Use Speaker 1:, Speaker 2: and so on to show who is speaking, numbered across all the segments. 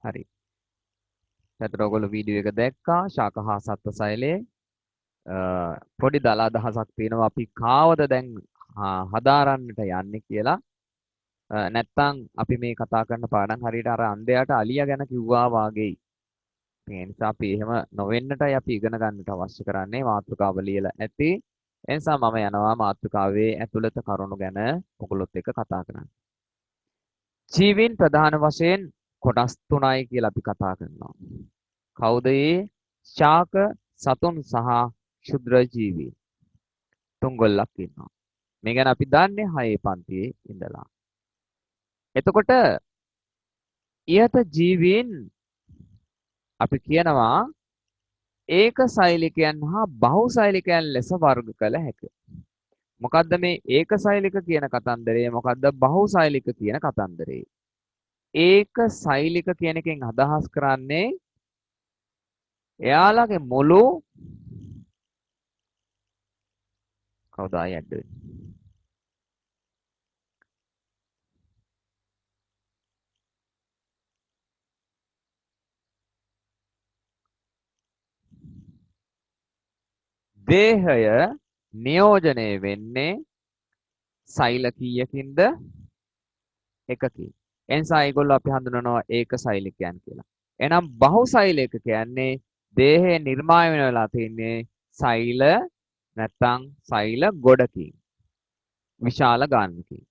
Speaker 1: හරි. එතකොට ඔයගොල්ලෝ වීඩියෝ එක දැක්කා ශාක හා සත්ව සෛලයේ පොඩි දල අදහසක් තියෙනවා අපි කාවද දැන් හදාරන්නට යන්නේ කියලා. නැත්තම් අපි මේ කතා කරන පාඩම් හරියට අර අන්ධයාට අලියා ගැන කිව්වා වාගේයි. ඒ නිසා අපි එහෙම නොවෙන්නටයි අපි ඉගෙන ගන්නට අවශ්‍ය කරන්නේ මාතෘකාව ලියලා ඇති. ඒ නිසා මම යනවා මාතෘකාවේ ඇතුළත කරුණු ගැන ඔයගොල්ලොත් එක්ක කතා කරන්න. ජීවීන් ප්‍රධාන වශයෙන් කොටස් තුනයි කියලා අපි කතා කරනවා. කවුද ඒ? ශාක, සතුන් සහ ක්ෂුද්‍ර ජීවීන්. තුන්ගොල්ලක් ඉන්නවා. මේ ගැන අපි දන්නේ 6 පන්තියේ ඉඳලා. එතකොට ඊයත ජීවීන් අපි කියනවා ඒක සෛලිකයන් හා බහුසෛලිකයන් ලෙස වර්ග කළ හැකිය. මොකද්ද මේ ඒක සෛලික කියන කතන්දරේ? මොකද්ද බහුසෛලික කියන කතන්දරේ? ඒක සෛලික කියන එකෙන් අදහස් කරන්නේ එයාලගේ මුළු කවුද ආයෙත් දේහය නියෝජනය වෙන්නේ සෛල කීයකින්ද? එකකින්. එනිසා ඒගොල්ලෝ අපි හඳුනනවා ඒක සෛලිකයන් කියලා. එහෙනම් බහුසෛලික කියන්නේ දේහය නිර්මාණය වෙලා තින්නේ සෛල නැත්තම් සෛල ගොඩකින්. විශාල ගානකින්.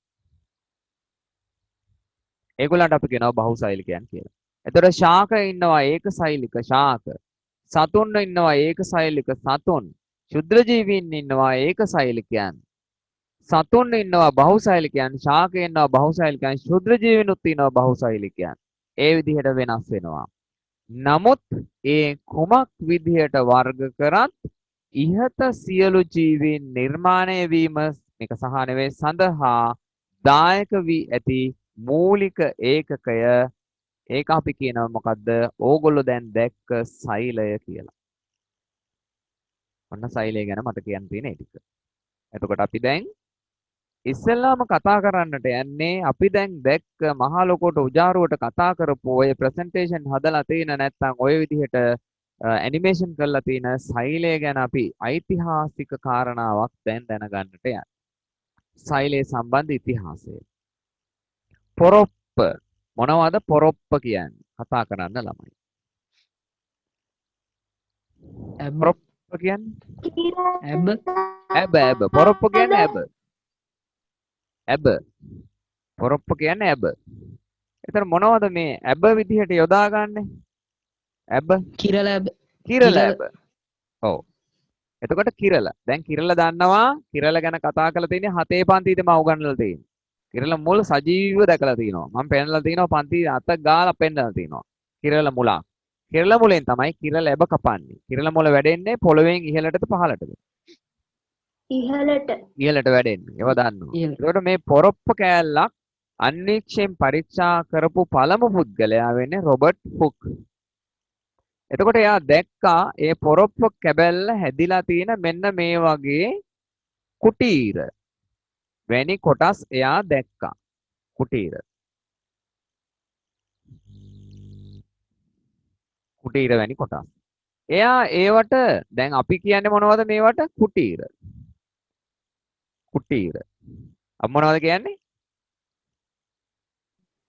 Speaker 1: ඒගොල්ලන්ට අපි කියනවා බහුසෛලිකයන් කියලා. එතකොට ශාක ඉන්නවා ඒක සෛලික ශාක. සතුන් ඉන්නවා ඒක සෛලික සතුන්. ක්ෂුද්‍ර ජීවීන් ඉන්නවා ඒක සෛලිකයන්. සතුන් ඉන්නවා බහුසෛලිකයන්, ශාක ඉන්නවා බහුසෛලිකයන්, ක්ෂුද්‍ර ජීවීනුත් ඉන්නවා බහුසෛලිකයන්. ඒ විදිහට වෙනස් වෙනවා. නමුත් ඒ කුමක් විදිහට වර්ග කරත් ඉහත සියලු ජීවීන් නිර්මාණය වීම මේක සහ නෙවෙයි සඳහා දායක වී ඇති මූලික ඒකකය ඒක අපි කියනවා මොකද්ද? ඕගොල්ලෝ දැන් දැක්ක සෛලය කියලා. ඔන්න සෛලය ගැන මට කියන්න තියෙන ඒ ටික. එතකොට අපි දැන් ඉස්සෙල්ලාම කතා කරන්නට යන්නේ අපි දැන් දැක්ක මහ ලොකෝට උජාරුවට කතා කරපු ඔය ප්‍රසන්ටේෂන් හදලා තියෙන නැත්නම් ඔය විදිහට ඇනිමේෂන් කරලා තියෙන සෛලය ගැන අපි ඓතිහාසික කාරණාවක් දැන් දැනගන්නට යනවා. සෛලයේ සම්බන්ධ ඉතිහාසය. පොරොප්ප මොනවද පොරොප්ප කියන්නේ? කතා කරන්න ළමයි. පොරොප්ප කියන්නේ ඇබ පොරොප්ප කියන්නේ ඇබ පොරොප්ප කියන්නේ ඇබ. එතන මොනවද මේ ඇබ විදිහට යොදාගන්නේ? ඇබ
Speaker 2: කිරල ඇබ.
Speaker 1: ඔව්. එතකොට කිරල. දැන් කිරල දන්නවා. කිරල ගැන කතා කරලා තියෙන්නේ 7 පන්තියේදී මම උගන්වලා තියෙන්නේ. කිරල මුල් සජීවීව දැකලා තිනවා. මම පෙන්නලා තිනවා පන්ති 7 ගාලා පෙන්නලා තිනවා. කිරල මුලක්. කිරල මුලෙන් තමයි කිරල ඇබ කපන්නේ. කිරල මුල වැඩෙන්නේ පොළවෙන් ඉහළටද පහළටද? ඉහළට වැඩෙන්නේ. ඒව දන්නවා. ඒකට මේ පොරොප්ප කෑල්ලක් අන්වීක්ෂයෙන් පරීක්ෂා කරපු පළමු පුද්ගලයා වෙන්නේ රොබර්ට් හුක්. එතකොට එයා දැක්කා ඒ පොරොප්ප කැබැල්ල හැදිලා තියෙන මෙන්න මේ වගේ කුටීර වැනි කොටස් එයා දැක්කා. කුටීර වැනි කොටස්. එයා ඒවට දැන් අපි කියන්නේ මොනවද මේවට? කුටීර. අපි මොනවද කියන්නේ?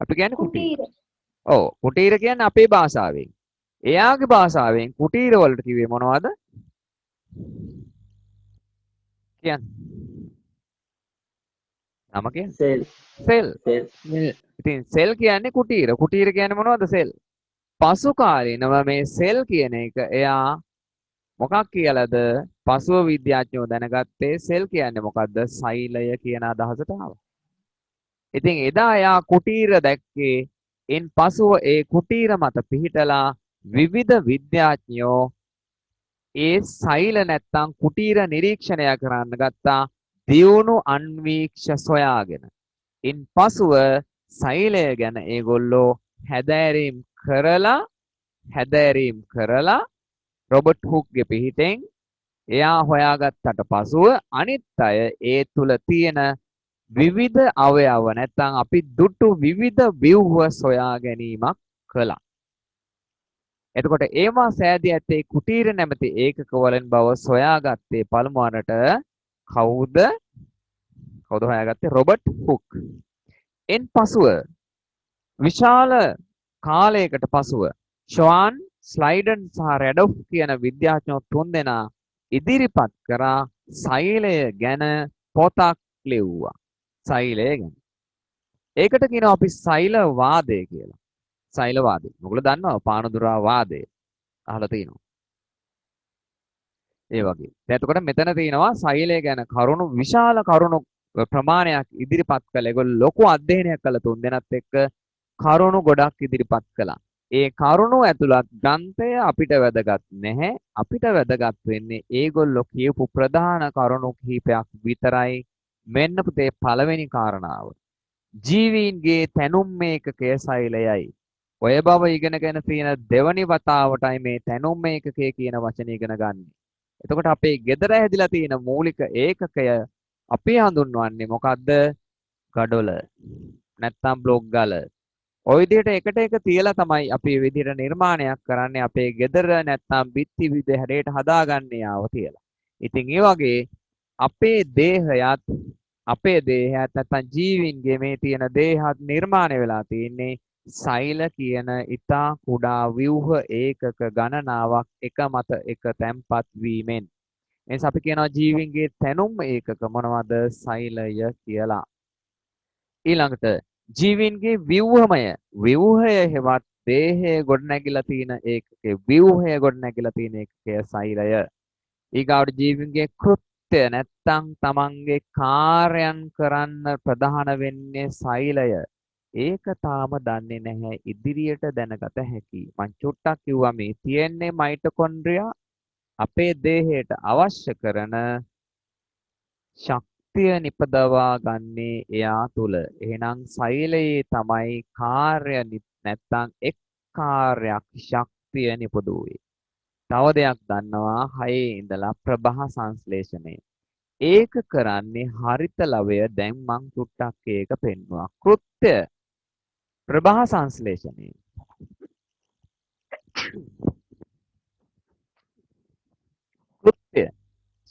Speaker 1: අපි කියන්නේ කුටීර. ඔව් කුටීර කියන්නේ අපේ භාෂාවෙන්. එයාගේ භාෂාවෙන් කුටීර වලට කිව්වේ මොනවද? කියන්නේ. නම කියන්නේ? සෙල්. ඉතින් සෙල් කියන්නේ කුටීර. කුටීර කියන්නේ මොනවද? සෙල්. පසු කාලීනව මේ සෙල් කියන එක එයා මොකක් කියලාද? පසුව විද්‍යාඥයෝ දැනගත්තේ සෙල් කියන්නේ මොකද්ද? සෛලය කියන අදහසට ආවා. ඉතින් එදා එයා කුටීර දැක්කේ ඉන් පසුව ඒ කුටීර මත පිහිටලා විවිධ විද්‍යාඥයෝ ඒ සෛල නැත්තම් කුටීර නිරීක්ෂණය කරන්න ගත්තා දියුණු අන්වීක්ෂ සොයාගෙන. ඉන් පසුව සෛලය ගැන ඒගොල්ලෝ හැදෑරීම් කරලා රොබර්ට් හුක්ගේ පිහිටෙන් එයා හොයාගත්තට පසුව අනිත් අය ඒ තුල තියෙන විවිධ අවයව නැත්තම් අපි දුටු විවිධ ව්‍යුහ සොයා ගැනීමක් කළා. එතකොට ඒවා සෑදී ඇත්තේ කුටීර නැමැති ඒකක වලින් බව සොයාගත්තේ පළමු වරට කවුද? කවුද හොයාගත්තේ? Robert hook. එන් පසුව විශාල කාලයකට පසුව ෂොන් ස්ලයිඩන් සහ රැඩොෆ් කියන විද්‍යාඥයෝ තුන්දෙනා ඉදිරිපත් කරා සෛලය ගැන පොතක් ලිව්වා. සෛලය ගැන. ඒකට කියනවා අපි සෛලවාදය කියලා. සෛලවාදය. මොකද දන්නවා පානදුරා වාදය. අහලා තියෙනවා. ඒ වගේ. දැන් එතකොට මෙතන තියෙනවා සෛලය ගැන කරුණු විශාල කරුණු ප්‍රමාණයක් ඉදිරිපත් කළ ඒගොල්ලෝ ලොකු අධ්‍යයනයක් කළ තුන්දෙනාත් එක්ක කරුණු ගොඩක් ඉදිරිපත් කළා. ඒ කරුණු ඇතුළත් ග්‍රන්ථය අපිට වැදගත් නැහැ. අපිට වැදගත් වෙන්නේ ඒගොල්ලෝ කියපු ප්‍රධාන කරුණු කිහිපයක් විතරයි. මෙන්න පුතේ පළවෙනි කාරණාව. ජීවීන්ගේ තැනුම් මේකකය සෛලයයි. ඔය බව ඉගෙනගෙන තියෙන දෙවනි වතාවටයි මේ තැනුම් මේකකය කියන වචනේ ඉගෙන ගන්න. එතකොට අපේ gedara හැදිලා තියෙන මූලික ඒකකය අපි හඳුන්වන්නේ මොකද්ද? ගඩොල. නැත්තම් බ්ලොක් ගල. ඔය විදිහට එකට එක තියලා තමයි අපි මේ විදිහට නිර්මාණයක් කරන්නේ අපේ gedara නැත්තම් බිත්ති විදිහ හැඩයට හදාගන්නේ ආව තියලා. ඉතින් ඒ වගේ අපේ දේහයත් නැත්තම් ජීවීන්ගේ මේ තියෙන දේහත් නිර්මාණය වෙලා තියෙන්නේ සෛල කියන ඊතා කුඩා ව්‍යුහ ඒකක ගණනාවක් එක මත එක තැම්පත් වීමෙන්. එනිසා අපි කියනවා ජීවීන්ගේ තැනුම් ඒකක මොනවද? සෛලය කියලා. ඊළඟට ජීවීන්ගේ ව්‍යුහය හෙවත් දේහය ගොඩනැගිලා තියෙන ඒකකේ ව්‍යුහය ගොඩනැගිලා තියෙන ඒකකය සෛලය. ඊගාවට ජීවීන්ගේ කෘත්‍ය නැත්තම් තමන්ගේ කාර්යයන් කරන්න ප්‍රධාන වෙන්නේ සෛලය. ඒක තාම දන්නේ නැහැ. ඉදිරියට දැනගත හැකි. මං චුට්ටක් කිව්වා මේ තියෙන්නේ මයිටොකොන්ඩ්‍රියා අපේ දේහයට අවශ්‍ය කරන ශක්තිය නිපදවා ගන්නේ එයා තුල. එහෙනම් සෛලයේ තමයි කාර්ය නැත්තම් එක් කාර්යයක් ශක්තිය නිපදුවේ. තව දෙයක් දන්නවා 6 ඉඳලා ප්‍රභා සංශ්ලේෂණය. ඒක කරන්නේ හරිත ලවය. දැන් මං චුට්ටක් ඒක පෙන්නුවා. කෘත්‍ය ප්‍රභා සංශ්ලේෂණය. කෘත්‍ය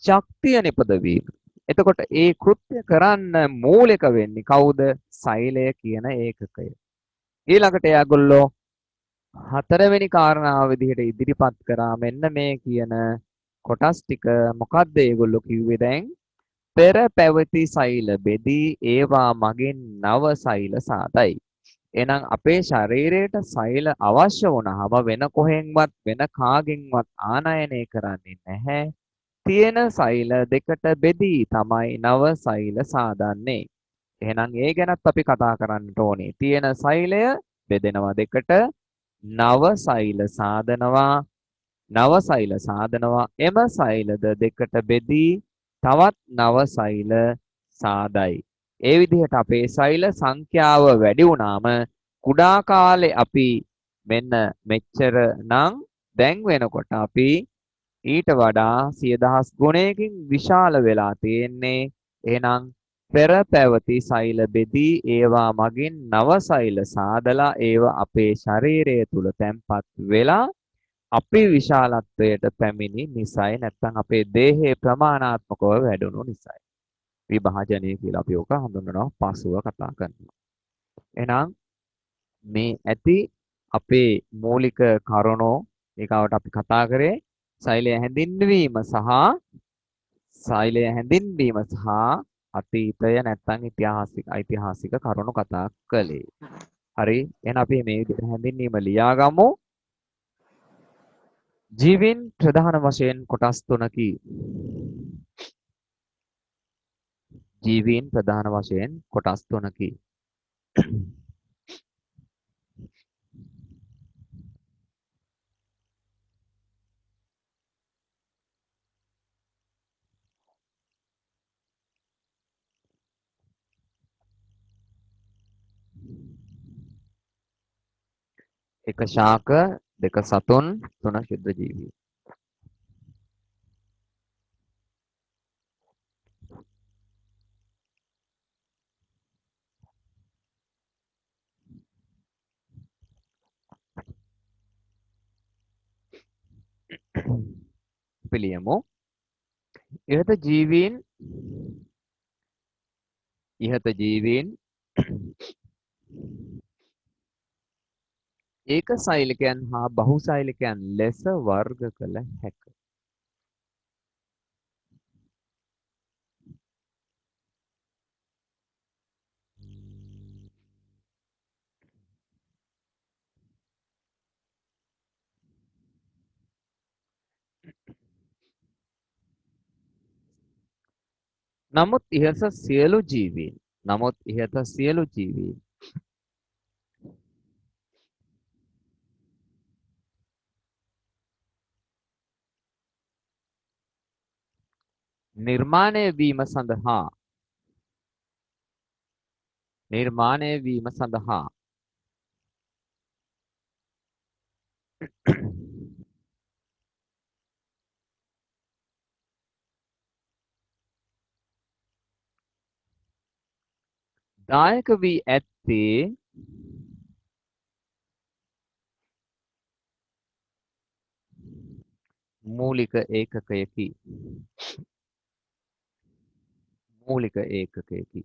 Speaker 1: ශක්තිය නිපදවීම. එතකොට ඒ කෘත්‍ය කරන්න මූලික වෙන්නේ කවුද? සෛලය කියන ඒකකය. ඊළඟට එයාගොල්ලෝ හතරවෙනි කාරණාව විදිහට ඉදිරිපත් කරා මෙන්න මේ කියන කොටස් ටික. මොකද්ද ඒගොල්ලෝ කිව්වේ දැන්? පෙර පැවති සෛල බෙදී ඒවා මගින් නව සෛල සාදයි. එහෙනම් අපේ ශරීරයට සෛල අවශ්‍ය වුණාම වෙන කොහෙන්වත් වෙන කාගෙන්වත් ආනයනය කරන්නේ නැහැ. තියෙන සෛල දෙකට බෙදී තමයි නව සෛල සාදන්නේ. එහෙනම් ඒ ගැනත් අපි කතා කරන්නට ඕනේ. තියෙන සෛලය බෙදෙනවා දෙකට. නව සෛල සාදනවා. එම සෛලද දෙකට බෙදී තවත් නව සෛල සාදයි. ඒ විදිහට අපේ සෛල සංඛ්‍යාව වැඩි වුණාම කුඩා කාලේ අපි මෙන්න මෙච්චර නම් දැන් වෙනකොට අපි ඊට වඩා 10000 ගුණයකින් විශාල වෙලා තියෙන්නේ. එහෙනම් පෙර පැවති සෛල බෙදී ඒවා මගින් නව සෛල සාදලා ඒවා අපේ ශරීරය තුල තැම්පත් වෙලා අපි විශාලත්වයට පැමිණි නිසයි. නැත්නම් අපේ දේහයේ ප්‍රමාණාත්මකව වැඩුණු නිසයි. විභාජනය කියලා අපි ඔක හඳුන්වනවා. පසුව කතා කරනවා. එහෙනම් මේ ඇති අපේ මූලික කරුණෝ ඒකවට අපි කතා කරේ සෛලය හැඳින්වීම සහ අතීතය නැත්නම් ඓතිහාසික කරුණු කතා කළේ. හරි. එහෙනම් අපි මේ විදිහට හැඳින්වීම ලියාගමු. ජීවීන් ප්‍රධාන වශයෙන් කොටස් තුනකි. ජීවීන් ප්‍රධාන වශයෙන් කොටස් තුනකි. එක ශාක, දෙක සතුන්, තුන ශුද්ධ ජීවී. අපි ලියමු. ඉහත ජීවීන් ඒක සෛලිකයන් හා බහුසෛලිකයන් ලෙස වර්ග කළ හැක. නමුත් ඉහත සියලු ජීවීන් නිර්මාණය වීම සඳහා දායක වී ඇත්තේ මූලික ඒකකයකි.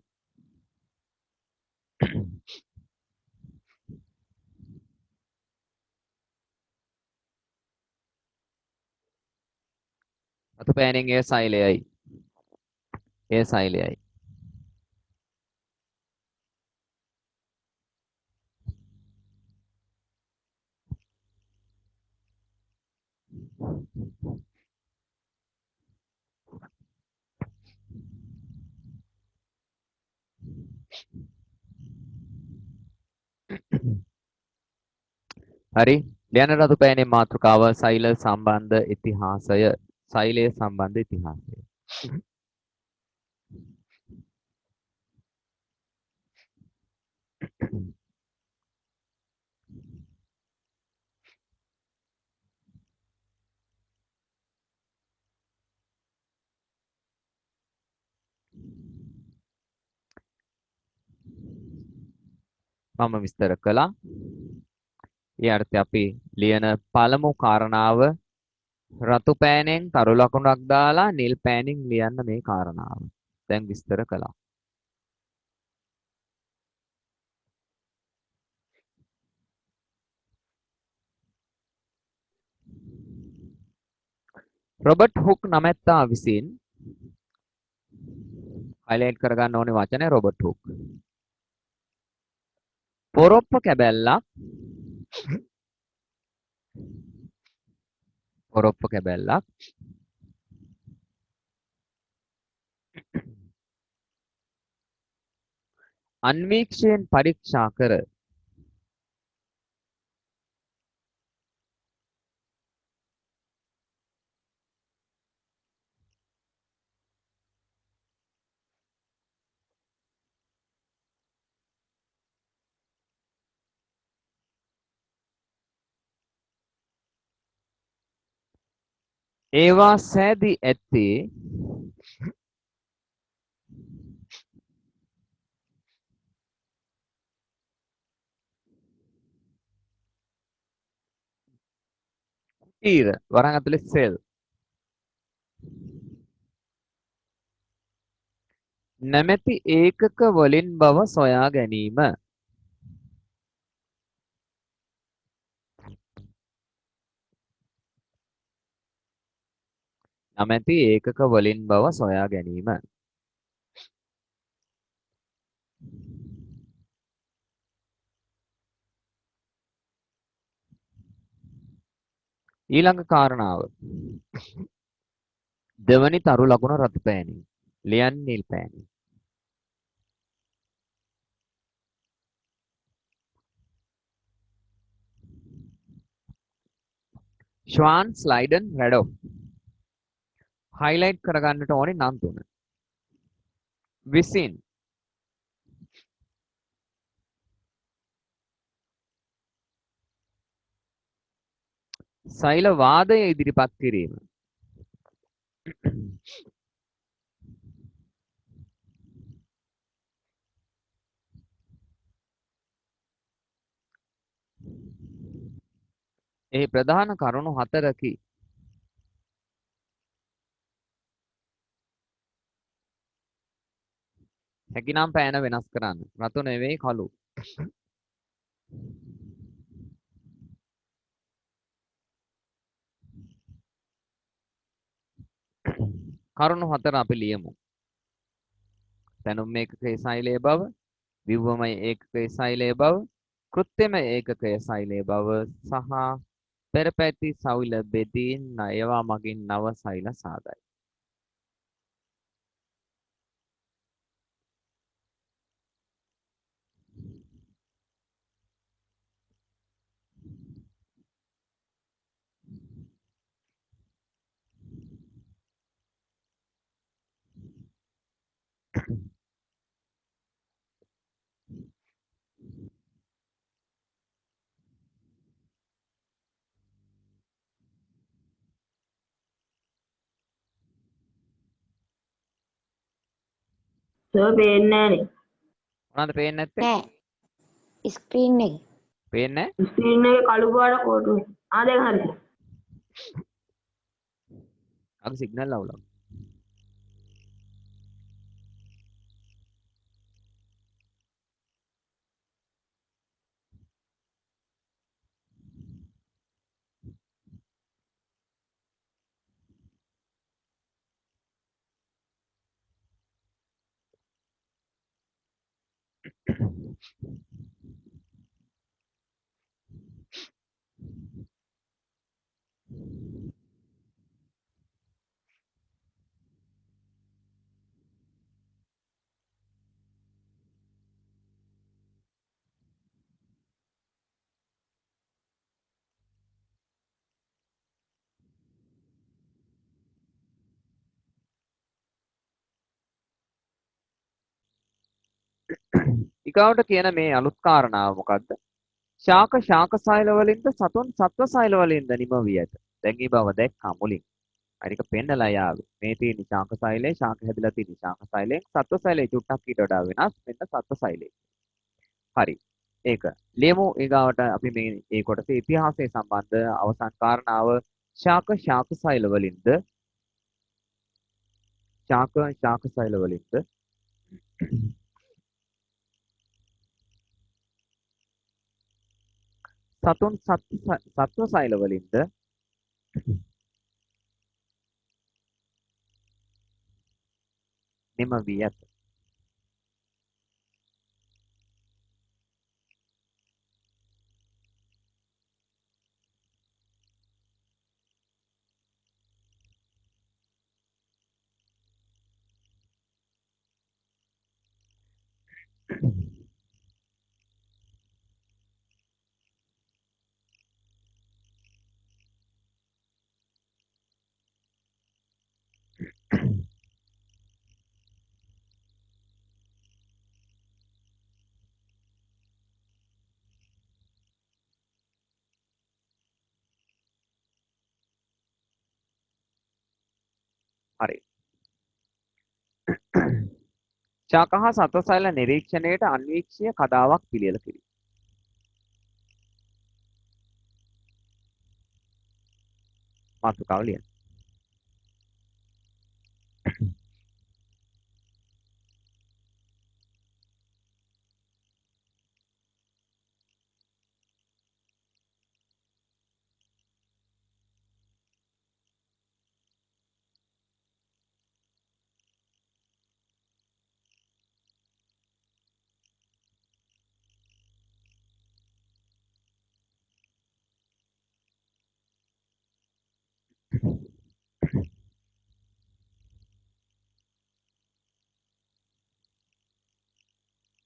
Speaker 1: අතු පෑනෙන් එය සෛලයයි. හරි. ලියන රතු පෑනේ මාතෘකාව සෛලය සම්බන්ධ ඉතිහාසය. මම විස්තර කළා. ඒ අර්ථය අපි ලියන පළමු කාරණාව රතු පෑනෙන් තරු ලකුණක් දාලා නිල් පෑනින් ලියන්න මේ කාරණාව. දැන් විස්තර කළා. රොබර්ට් හුක් නමැත්තා විසින් highlight කරගන්න ඕනේ වචනේ රොබර්ට් හුක්. පොරොප්ප කැබැල්ලක් අන්වීක්ෂයෙන් පරීක්ෂා කර ඒවා සෑදී ඇත්තේ කුටීර වරන් ඇතුලේ සෙල් නැමැති ඒකක වලින් බව සොයා ගැනීම. ඊළඟ කාරණාව. දෙවනි තරු ලකුණ රතු පෑනින්. ලියන්න නිල් පෑනින්. ශ්වාන් ස්ලයිඩන් රැඩොෆ්. highlight කරගන්නට ඕනේ නම් තුන. විසින් සෛල වාදය ඉදිරිපත් කිරීම. එහි ප්‍රධාන කරුණු 4කි. හැකිනම් පෑන වෙනස් කරන්න. රතු නෙවෙයි කළු. කරුණු 4 අපි ලියමු. දැනුම් ඒකකයේ සෛලයේ බව, විව්වමය ඒකකයේ සෛලයේ බව, කෘත්‍යමය ඒකකයේ සෛලයේ බව සහ පෙරපැති සෛල බෙදීන් ඒවා මගින් නව සෛල සාදයි.
Speaker 2: සර් පේන්නේ නැහනේ.
Speaker 1: මොනවද පේන්නේ නැත්තේ?
Speaker 3: නෑ ස්ක්‍රීන් එක.
Speaker 1: පේන්නේ
Speaker 2: ස්ක්‍රීන් එකේ කළු පාට කොටු. දැන් හරි.
Speaker 1: අපි සිග්නල් අවුලක්. ඊගාවට කියන මේ අලුත් කාරණාව මොකද්ද? ශාක සෛල වලින්ද සතුන් සත්ව සෛල වලින්ද නිම වී ඇත. දැන් මේ බව දැක්කා මුලින්. අනික පෙන්නලා යාවි. මේ තියෙන ශාක සෛලේ ශාක හැදලා තියෙන ශාක සෛලෙන් සත්ව සෛලේ චුට්ටක් ඊට වඩා වෙනස්. මෙන්න සත්ව සෛලේ. හරි. ඒක. ලියමු ඊගාවට අපි මේ කොටසේ ඉතිහාසයේ සම්බන්ධ අවසන් කාරණාව ශාක සෛල වලින්ද ශාක සෛල වලින්ද සතුන් සත්ව සෛල වලින්ද නිම වී ඇත. හරි. ශාක හා සත්ව සෛල නිරීක්ෂණයට අන්වීක්ෂීය කතාවක් පිළියෙල කිරීම. මාතෘකාව ලියන්න.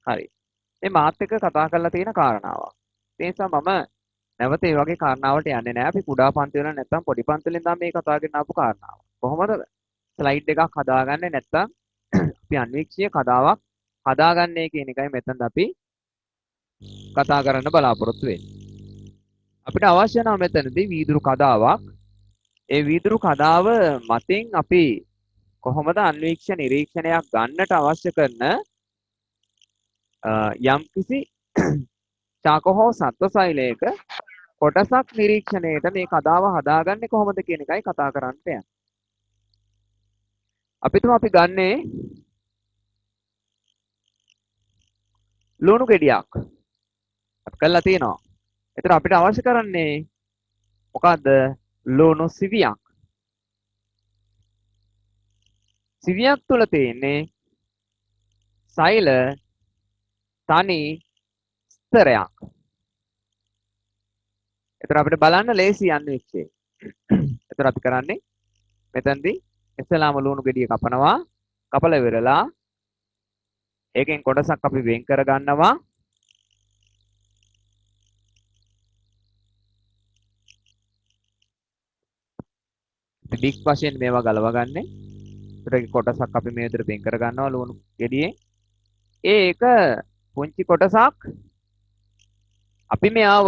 Speaker 1: හරි. මේ මාත් එක්ක කතා කරලා තියෙන කාරණාවක්. ඒ නිසා මම නැවත මේ වගේ කාරණාවලට යන්නේ නැහැ. අපි කුඩා පන්ති වල නැත්නම් පොඩි පන්ති වලින් තමයි මේ කතා කරගෙන ආපු කාරණාව. කොහොමද ස්ලයිඩ් එකක් හදාගන්නේ නැත්නම් අපි අන්වීක්ෂීය කතාවක් හදාගන්නේ කියන එකයි මෙතනද අපි කතා කරන්න බලාපොරොත්තු වෙන්නේ. අපිට අවශ්‍ය නම් මෙතනදී වීදුරු කතාවක්. ඒ වීදුරු කතාව මතින් අපි කොහොමද අන්වීක්ෂ නිරීක්ෂණයක් ගන්නට අවශ්‍ය කරන යම්කිසි ශාක හෝ සත්ව සෛලයක කොටසක් නිරීක්ෂණයට මේ කතාව හදාගන්නේ කොහොමද කියන එකයි කතා කරන්න යන්නේ. අපි ගන්නේ ලුණු ගෙඩියක් අපි කරලා තියෙනවා. ඒතර අපිට අවශ්‍ය කරන්නේ මොකද්ද? ලුණු සිවියක්. සිවියක් තුල තියෙන්නේ සෛල තනි ස්තරයක්. ඒතර අපිට බලන්න ලේසි යන්නේ ඉච්චේ. ඒතර අපි කරන්නේ මෙතනදී ඉස්සලාම ලුණු ගෙඩිය කපනවා. කපලා ඉවරලා ඒකෙන් කොටසක් අපි වෙන් කර ගන්නවා. ඩික් වශයෙන් මේවා ගලවා ගන්න. ඒකට කොටසක් අපි මේ විදිහට වෙන් කර ගන්නවා ලුණු ගෙඩියේ. ඒක පුංචි කොටසක් අපි මෙයාව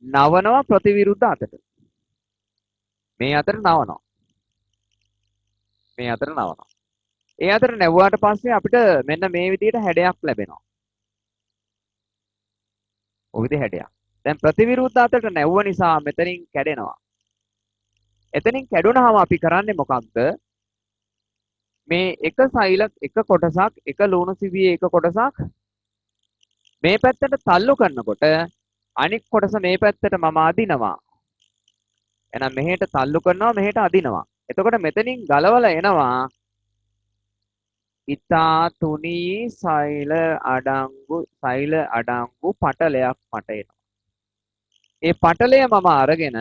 Speaker 1: නවනවා ප්‍රතිවිරුද්ධ අතට. මේ අතට නවනවා. මේ අතට නවනවා. ඒ අතට නැවුවාට පස්සේ අපිට මෙන්න මේ විදිහට හැඩයක් ලැබෙනවා. ඔය විදිහ හැඩයක්. දැන් ප්‍රතිවිරුද්ධ අතට නැවුව නිසා මෙතනින් කැඩෙනවා. එතනින් කැඩුනහම අපි කරන්නේ මොකක්ද? මේ එක සෛල එක කොටසක් එක ලුණු සිවියේ එක කොටසක් මේ පැත්තට තල්ලු කරනකොට අනික් කොටස මේ පැත්තට මම අදිනවා. එහෙනම් මෙහෙට තල්ලු කරනවා මෙහෙට අදිනවා. එතකොට මෙතනින් ගලවලා එනවා ඉතා තුනී සෛල අඩංගු පටලයක් මට එනවා. ඒ පටලය මම අරගෙන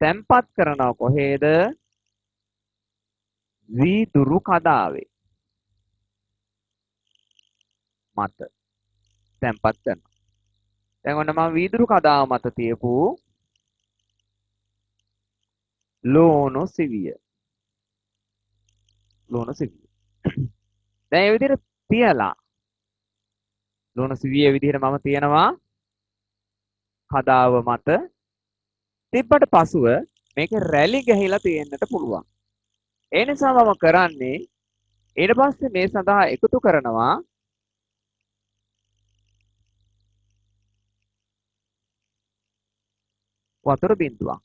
Speaker 1: තැම්පත් කරනවා කොහේද? වීදුරු කඩාවේ මත තැම්පත් කරනවා. දැන් ඔන්න මම වීදුරු කඩාව මත තියපු ලුණු සිවිය. දැන් මේ විදිහට තියලා ලුණු සිවියේ විදිහට මම තියනවා කඩාව මත. තිබ්බට පසුව මේක රැලි ගහලා තියෙන්නට පුළුවන්. ඒ නිසා මම කරන්නේ ඊට පස්සේ මේ සඳහා එකතු කරනවා වතුර බිඳුවක්.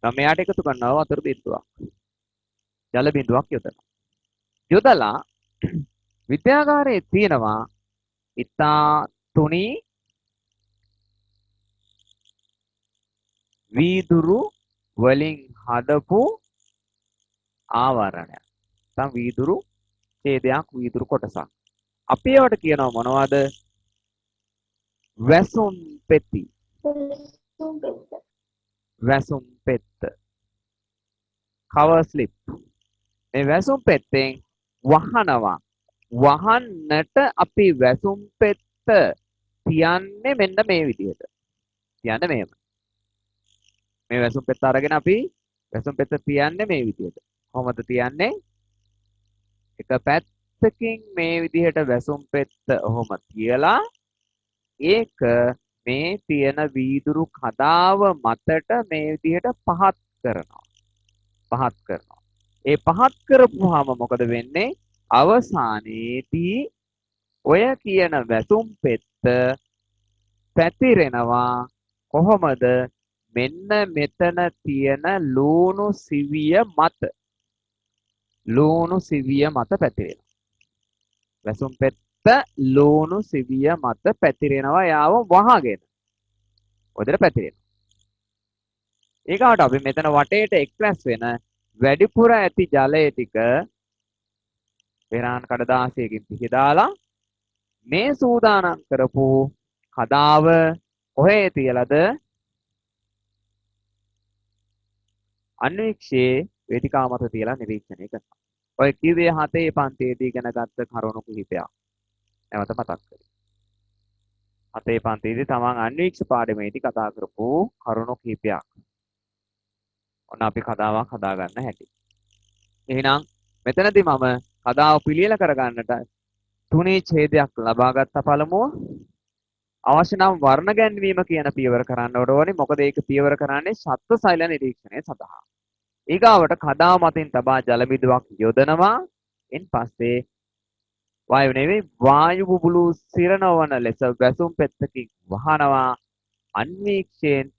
Speaker 1: මම මෙයාට එකතු කරනවා වතුර බිඳුවක්. ජල බිඳුවක් යොදනවා. යොදලා විද්‍යාගාරයේ තියෙනවා ඉතා තුනී වීදුරු වලින් හදපු ආවරණයක්. නැත්නම් වීදුරු ඡේදයක් වීදුරු කොටසක්. අපි ඒවට කියනවා මොනවද? වැසුම් පෙති. වැසුම් පෙත්ත. cover slip. මේ වැසුම් පෙත්තෙන් වහනවා. වහන්නට අපි වැසුම් පෙත්ත තියන්නේ මෙන්න මේ විදිහට. තියන්නේ මෙහෙම. මේ වැසුම් පෙත්ත අරගෙන අපි වැසුම් පෙත්ත තියන්නේ මේ විදිහට. කොහොමද තියන්නේ? එක පැත්තකින් මේ විදිහට වැසුම් පෙත්ත ඔහොම තියලා ඒක මේ තියෙන වීදුරු කඩාව මතට මේ විදිහට පහත් කරනවා. ඒ පහත් කරපුවාම මොකද වෙන්නේ? අවසානයේදී ඔය කියන වැසුම් පෙත්ත පැතිරෙනවා. කොහොමද? මෙන්න මෙතන තියෙන ලුණු සිවිය මත. ලුණු සිවිය මත පැතිරෙනවා. වැසුම් පෙත්ත ලුණු සිවිය මත පැතිරෙනවා යාව වහගෙන. ඔතන පැතිරෙනවා. ඊගාට අපි මෙතන වටේට එක්රැස් වෙන වැඩිපුර ඇති ජලය ටික පෙරාන් කඩදාසියකින් පිහදාලා මේ සූදානම් කරපු කඩාව කොහේ තියලාද? අන්වීක්ෂයේ වේදිකාව මත තියලා නිරීක්ෂණය කරනවා. ඔය කිව්වේ 7 පන්තියේදී ඉගෙන ගත්ත කරුණු කිහිපයක්. නැවත මතක් කරගන්න. 7 පන්තියේදී තමන් අන්වීක්ෂ පාඩමේදී කතා කරපු කරුණු කිහිපයක්. ඔන්න අපි කතාවක් හදා ගන්න හැටි. එහෙනම් මෙතනදී මම කතාව පිළියෙල කරගන්නට තුනේ ඡේදයක් ලබා ගත්ත පළමුව අවශ්‍ය නම් වර්ණ ගැන්වීම කියන පියවර කරන්න ඕනේ. මොකද ඒක පියවර කරන්නේ ශබ්ද සෛල නිරීක්ෂණය සඳහා. ඊගාවට කඩාව මතින් තබා ජල බිඳුවක් යොදනවා. ඉන් පස්සේ වායු බුබුලු සිරනවන ලෙස වැසුම් පෙත්තකින් වහනවා. අන්වීක්ෂයෙන්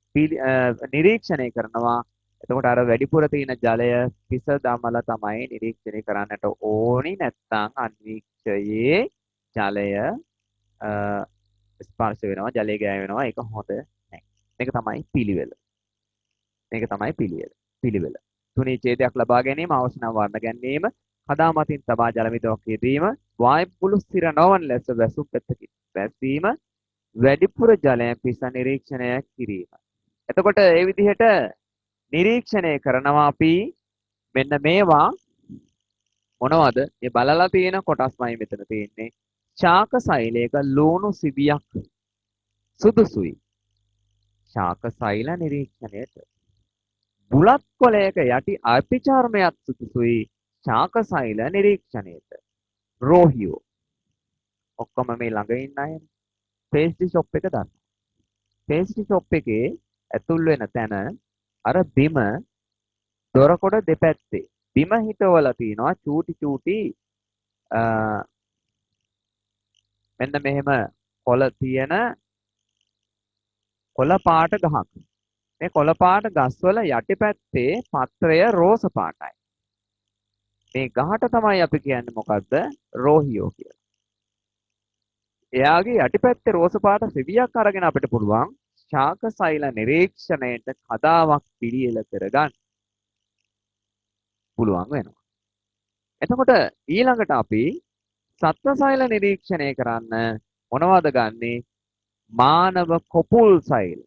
Speaker 1: නිරීක්ෂණය කරනවා. එතකොට අර වැඩිපුර තියෙන ජලය පිස දමලා තමයි නිරීක්ෂණය කරන්නට ඕනි. නැත්නම් අන්වීක්ෂයේ ජලය ස්පර්ශ වෙනවා ජලය ගෑවෙනවා ඒක හොඳ නැහැ. මේක තමයි පිළිවෙල. මේක තමයි පිළිවෙල. තුනී ඡේදයක් ලබා ගැනීම අවශ්‍ය නම් වර්ණ ගැනීම හදාමතින් තබා ජල විදවක් යෙදීම වායුපුළු ස්ථිර නොවන ලෙස වැසු පැත්තකින් වැසීම වැඩිපුර ජලයෙන් පිස නිරීක්ෂණය කිරීම. එතකොට මේ විදිහට නිරීක්ෂණය කරනවා අපි මෙන්න මේවා මොනවද? මේ බලලා තියෙන කොටස්මයි මෙතන තියෙන්නේ. ශාක සෛලයක ලුණු සිවියක් සුදුසුයි. ශාක සෛල නිරීක්ෂණයට. බුලත් කොළයක යටි අල්පචාර්මයක් සුදුසුයි. ශාක සෛල නිරීක්ෂණයට. රෝහියෝ ඔක්කොම මේ ළඟ ඉන්න අය පේස්ට්‍රි ෂොප් එක දන්නවා. පේස්ට්‍රි ෂොප් එකේ ඇතුල් වෙන තැන අර බිම දොරකොඩ දෙපැත්තේ බිම හිටවලා තිනවා චූටි මෙන්න මෙහෙම කොළ තියෙන කොළ පාට ගහක්. මේ කොළ පාට ගස්වල යටිපැත්තේ පත්‍රය රෝස පාටයි. මේ ගහට තමයි අපි කියන්නේ මොකද්ද? රෝහියෝ කියලා. එයාගේ යටිපැත්තේ රෝස පාට සිවියක් අරගෙන අපිට පුළුවන් ශාක සෛල නිරීක්ෂණයට කදාවක් පිළියෙල කරගන්න පුළුවන් වෙනවා. එතකොට ඊළඟට අපි සත්ව සෛල නිරීක්ෂණය කරන්න මොනවද ගන්නෙ? මානව කොපුල් සෛල.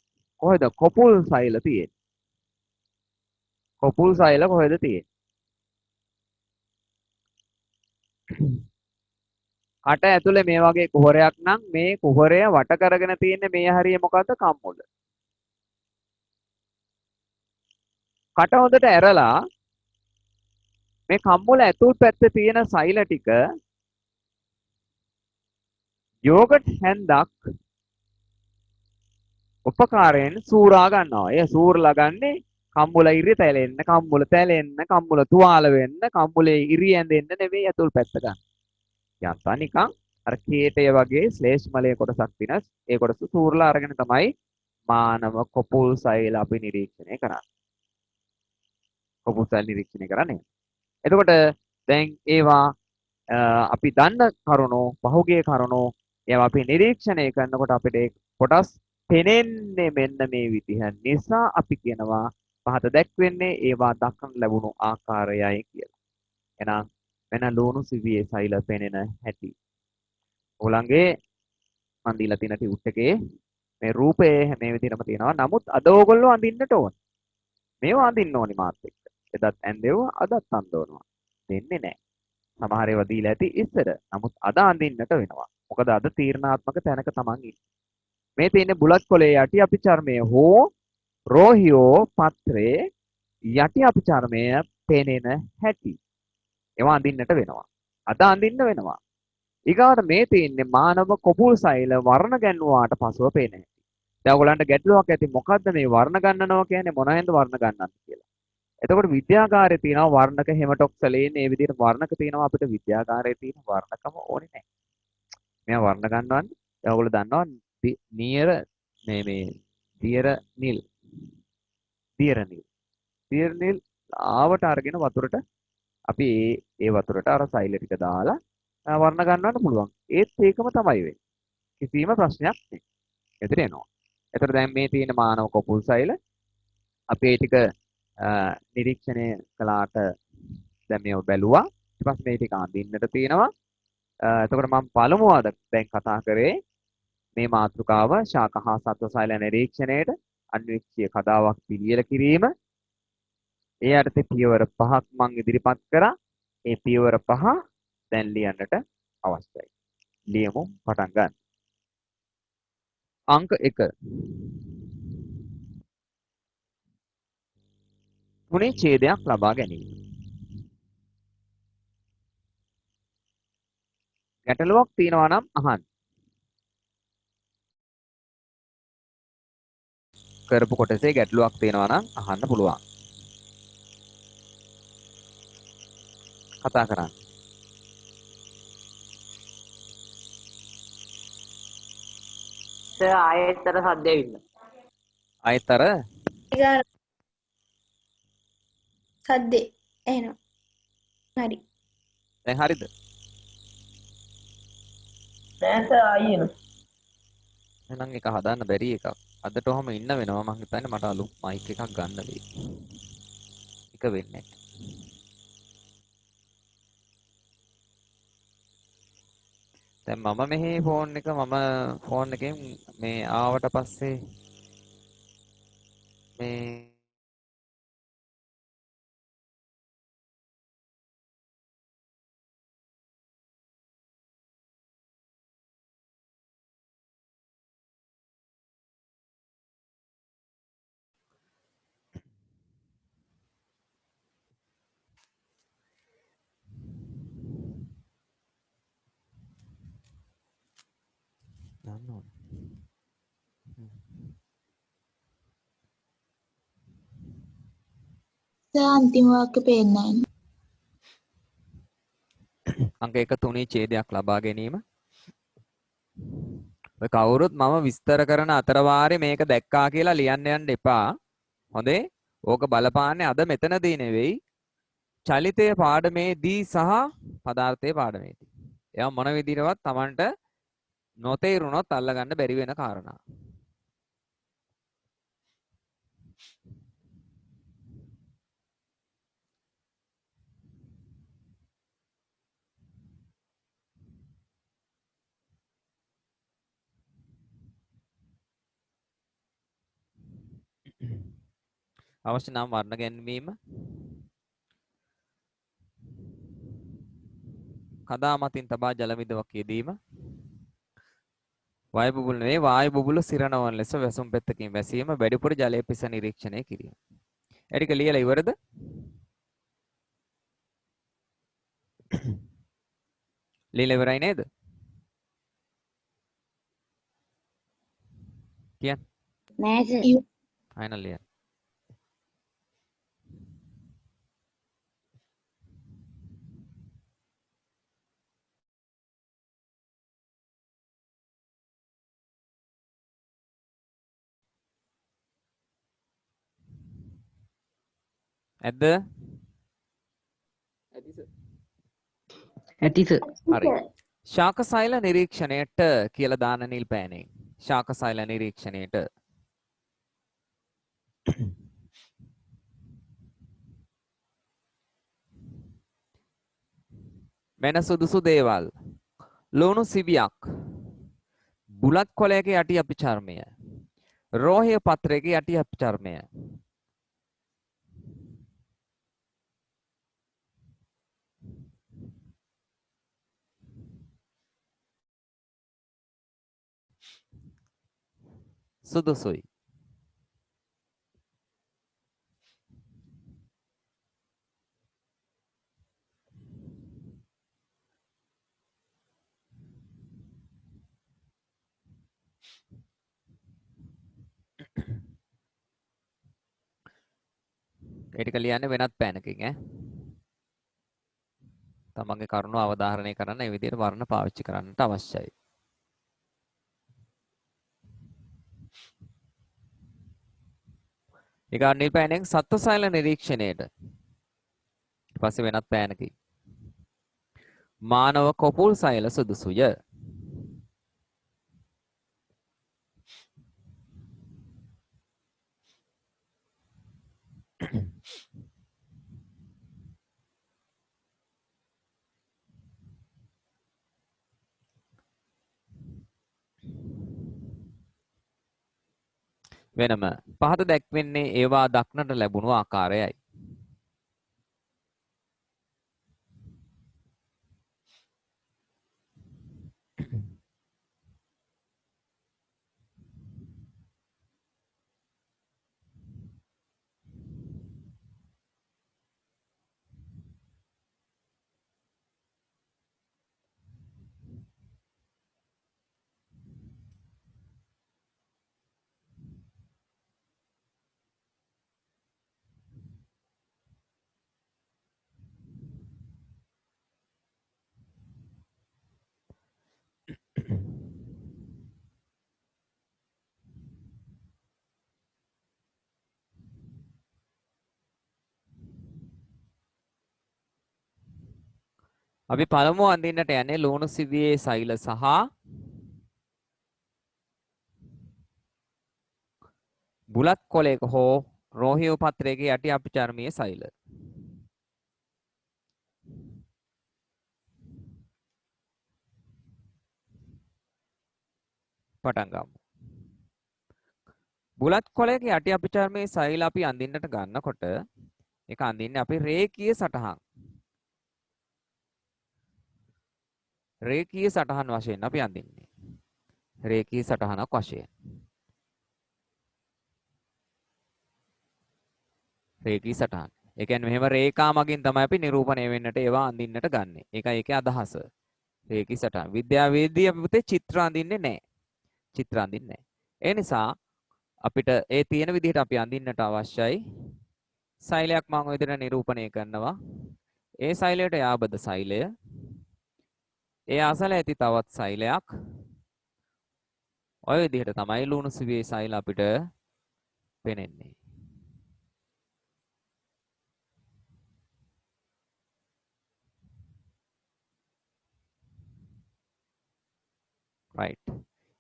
Speaker 1: කොහෙද කොපුල් සෛල තියෙන්නේ? කොපුල් සෛල කොහෙද තියෙන්නේ? කට ඇතුලේ මේ වගේ කුහරයක් නම් මේ කුහරය වට කරගෙන තියෙන්නේ මේ හරිය මොකද්ද? කම්මුල. කට හොඳට ඇරලා මේ කම්මුල ඇතුල් පැත්තේ තියෙන සෛල ටික යෝගට් හැන්දක් උපකාරයෙන් සූරා ගන්නවා. ඒ සූරලා ගන්නේ කම්මුල ඉරි තැලෙන්න, කම්මුල තැලෙන්න, කම්මුල තුවාල වෙන්න, කම්මුලේ ඉරි ඇඳෙන්න නෙවෙයි ඇතුල් පැත්ත ගන්න. යන්තා නිකන් අර කීටය වගේ ශ්ලේෂ්මලයේ කොටසක් තියෙන ඒ කොටස සූරලා අරගෙන තමයි මානව කොපුල් සෛල අපි නිරීක්ෂණය කරන්නේ. කොපුල් සෛල නිරීක්ෂණය කරන්නේ. එතකොට දැන් ඒවා අපි දන්න කරුණෝ පහුගිය කරුණෝ ඒවා අපි නිරීක්ෂණය කරනකොට අපිට ඒ කොටස් පෙනෙන්නේ මෙන්න මේ විදිහ නිසා අපි කියනවා පහත දැක්වෙන්නේ ඒවා දක්වන ලැබුණු ආකාරයයි කියලා. එහෙනම් වෙන ලුණු සිවියේ සෛල පෙනෙන හැටි. ඕලංගේ මන් දීලා තියෙන ටියුට් එකේ මේ රූපේ මේ විදිහටම තියෙනවා. නමුත් අද ඕගොල්ලෝ අඳින්නට ඕන. මේවා අඳින්න ඕනි මාත් එක්ක. එදත් ඇන්දේව අදත් අඳවනවා. දෙන්නේ නැහැ. සමහර ඒවා දීලා ඇති ඉස්සර. නමුත් අද අඳින්නට වෙනවා. මොකද අද තීරණාත්මක තැනක තමන් ඉන්නේ. මේ තියෙන්නේ බුලත් කොලේ යටි අපි චර්මය හෝ රෝහියෝ පත්‍රයේ යටි අපි චර්මය පෙනෙන හැටි. ඒවා අඳින්නට වෙනවා. අද අඳින්න වෙනවා. ඊගාට මේ තියෙන්නේ මානව කොපුල් සෛල වර්ණ ගැන්වුවාට පසුව පේන හැටි. දැන් ඔයගලන්ට ගැටලුවක් ඇති මොකද්ද මේ වර්ණ ගන්නනවා කියන්නේ මොනවෙන්ද වර්ණ ගන්නන්නේ කියලා. එතකොට විද්‍යාගාරයේ තියෙනවා වර්ණක හෙමටොක්සලේන් මේ විදිහට වර්ණක තියෙනවා අපිට විද්‍යාගාරයේ තියෙන වර්ණකම ඕනේ නැහැ. මේවා වර්ණ ගන්නවන්නේ දැන් ඔයගොල්ලෝ දන්නවා නියර මේ දියර නිල් ආවට අරගෙන වතුරට අපි ඒ වතුරට අර සෛල ටික දාලා වර්ණ ගන්නවන්න පුළුවන්. ඒත් ඒකම තමයි වෙන්නේ. කිසිම ප්‍රශ්නයක් නැහැ. එතන එනවා. එතකොට දැන් මේ තියෙන මානව කොපුල් සෛල අපි ඒ ටික නිරීක්ෂණය කළාට දැන් මේව බැලුවා. ඊට පස්සේ මේ ටික අඳින්නට තියෙනවා. එතකොට මම පළමුවද දැන් කතා කරේ මේ මාතෘකාව ශාක හා සත්ව සෛල නිරීක්ෂණයට අන්වීක්ෂීය කතාවක් පිළියෙල කිරීම. ඒ යටතේ පියවර 5ක් මම ඉදිරිපත් කරා. ඒ පියවර 5 දැන් ලියන්නට අවශ්‍යයි. ලියමු පටන් ගන්න. අංක 1 තුනේ ඡේදයක් ලබා ගැනීම. ගැටලුවක් තියෙනවා නම් අහන්න. කරපු කොටසේ ගැටලුවක් තියෙනවා නම් අහන්න පුළුවන්. කතා කරන්න.
Speaker 2: ආයෙත්තර සද්ද ඇවිල්ලා.
Speaker 1: ආයතර
Speaker 3: සද්දේ එනවා. හරි.
Speaker 1: දැන් හරිද?
Speaker 2: නෑ සර් ආයෙන.
Speaker 1: එහෙනම් ඒක හදන්න බැරි එකක්. අදට ඔහම ඉන්න වෙනවා මං හිතන්නේ මට අලුත් මයික් එකක් ගන්න වෙයි. ඒක වෙන්නේ නැහැ. දැන් මම මෙහි ෆෝන් එකෙන් මේ ආවට පස්සේ මේ යන්න ඕන.
Speaker 3: සර් අන්තිම වාක්‍ය පේන්නේ නැහැ.
Speaker 1: අංක 1 3 ඡේදයක් ලබා ගැනීම. ඔය කවුරුත් මම විස්තර කරන අතර වාරේ මේක දැක්කා කියලා ලියන්න යන්න එපා. හොඳේ? ඕක බලපාන්නේ අද මෙතනදී නෙවෙයි. චලිතය පාඩමේදී සහ පදාර්ථයේ පාඩමේදී. ඒවා මොන විදිහටවත් Tamanට නොතේරුණොත් අල්ලගන්න බැරි වෙන කාරණා. අවශ්‍ය නම් වර්ණ ගැන්වීම කදා මතින් තබා ජල විදුවක් යෙදීම වායු බුබුලු නෙවෙයි වායු බුබුලු සිරණවන ලෙස වැසුම් පෙත්තකින් වැසීම වැඩිපුර ජලය පිස නිරීක්ෂණය කිරීම. ඒ ටික ලියලා ඉවරද? ලියලා ඉවරයි නේද? කියන්න.
Speaker 2: නෑ සර්.
Speaker 1: අයන ලියන්න. ඇද්ද?
Speaker 4: ඇති සර්.
Speaker 1: හරි. ශාක සෛල නිරීක්ෂණයට කියලා දාන නිල් පෑනෙන්. ශාක සෛල නිරීක්ෂණයට වෙන සුදුසු දේවල්. ලුණු සිවියක්. බුලත් කොළයක යටි අපි චර්මය. රෝහය පත්‍රයක යටි අපි චර්මය. සුදුසුයි. ඒ ටික ලියන්නේ වෙනත් පෑනකින් ඈ. තමන්ගේ කරුණු අවධාරණය කරන්න මේ විදිහට වර්ණ පාවිච්චි කරන්නට අවශ්‍යයි. ඊගා නිල් පෑනෙන් සත්ව සෛල නිරීක්ෂණයට. ඊට පස්සේ වෙනත් පෑනකින්. මානව කොපුල් සෛල සුදුසුය. වෙනම පහත දැක්වෙන්නේ ඒවා දක්නට ලැබුණු ආකාරයයි. අපි පළමුව අඳින්නට යන්නේ ලුණු සිවියේ සෛල සහ බුලත් කොළයක හෝ රෝහිය පත්‍රයක යටි අපචර්මීය සෛල. පටන් ගමු. බුලත් කොළයක යටි අපචර්මීය සෛල අපි අඳින්නට ගන්නකොට ඒක අඳින්නේ අපි රේඛීය සටහන්. රේඛීය සටහන් වශයෙන් අපි අඳින්නේ. රේඛීය සටහනක් වශයෙන්. රේඛී සටහන්. ඒ කියන්නේ මෙහෙම රේඛා මගින් තමයි අපි නිරූපණය වෙන්නට ඒවා අඳින්නට ගන්නෙ. ඒකයි ඒකේ අදහස. රේඛී සටහන්. විද්‍යාවේදී අපි පුතේ චිත්‍ර අඳින්නේ නැහැ. චිත්‍ර අඳින්නේ නැහැ. ඒ නිසා අපිට ඒ තියෙන විදිහට අපි අඳින්නට අවශ්‍යයි. සෛලයක් මම ඔය විදිහට නිරූපණය කරනවා. ඒ සෛලයට යාබද සෛලය. ඒ අසල ඇති තවත් සෛලයක්. ඔය විදිහට තමයි ලුණු සිවියේ සෛල අපිට පෙනෙන්නේ. right.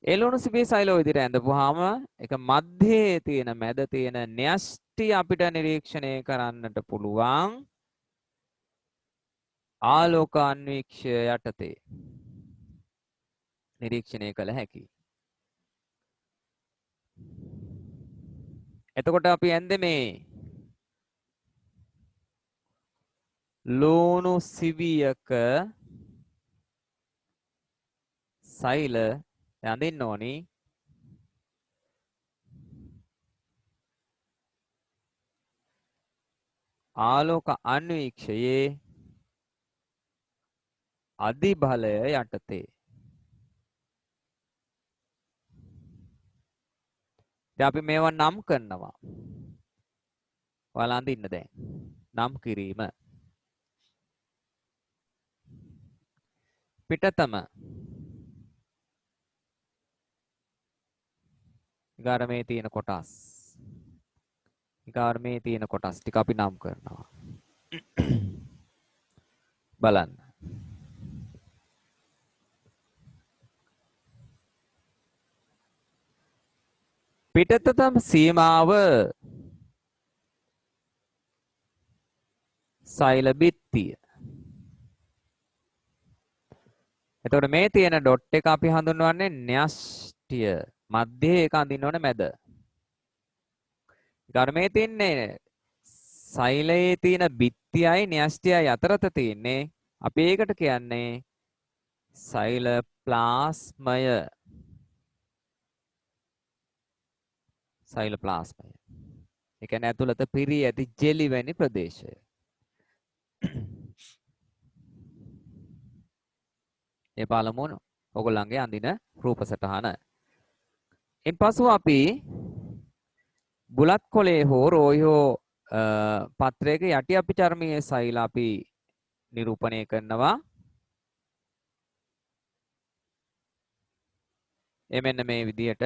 Speaker 1: ඒ ලුණු සිවියේ සෛල ඔය විදිහට ඇඳපුවාම ඒක මැදේ තියෙන මැද තියෙන න්‍යෂ්ටි අපිට නිරීක්ෂණය කරන්නට පුළුවන් ආලෝක අන්වීක්ෂය යටතේ නිරීක්ෂණය කළ හැකියි. එතකොට අපි ඇන්දේ මේ ලුණු සිවියක සෛල අඳින්න ඕනි. ආලෝක අන්වීක්ෂයේ අධිබලය යටතේ. දැන් අපි මේවා නම් කරනවා. ඔයාලා අඳින්න දැන්. නම් කිරීම. පිටතම ඊගාරමේ තියෙන කොටස්. ඊගාරමේ තියෙන කොටස් ටික අපි නම් කරනවා. බලන්න. පිටතම සීමාව සෛල බිත්තිය. එතකොට මේ තියෙන ඩොට් එක අපි හඳුන්වන්නේ න්‍යෂ්ටිය. මැදේ එක අඳින්න ඕනේ මැද. ඊට මේ තියන්නේ සෛලයේ තියෙන බිත්තියයි න්‍යෂ්ටියයි අතරත තියෙන්නේ. අපි ඒකට කියන්නේ සෛල ප්ලාස්මය. සෛල ප්ලාස්මය. ඒ කියන්නේ ඇතුළත පිරී ඇති ජෙලි වැනි ප්‍රදේශය. ඒ බලමු ඔයගොල්ලන්ගේ අඳින රූප සටහන. ඉන්පසු අපි බුලත් කොළේ හෝ රෝහියෝ පත්‍රයක යටි අපචර්මීය සෛල අපි නිරූපණය කරනවා. මෙන්න මේ විදිහට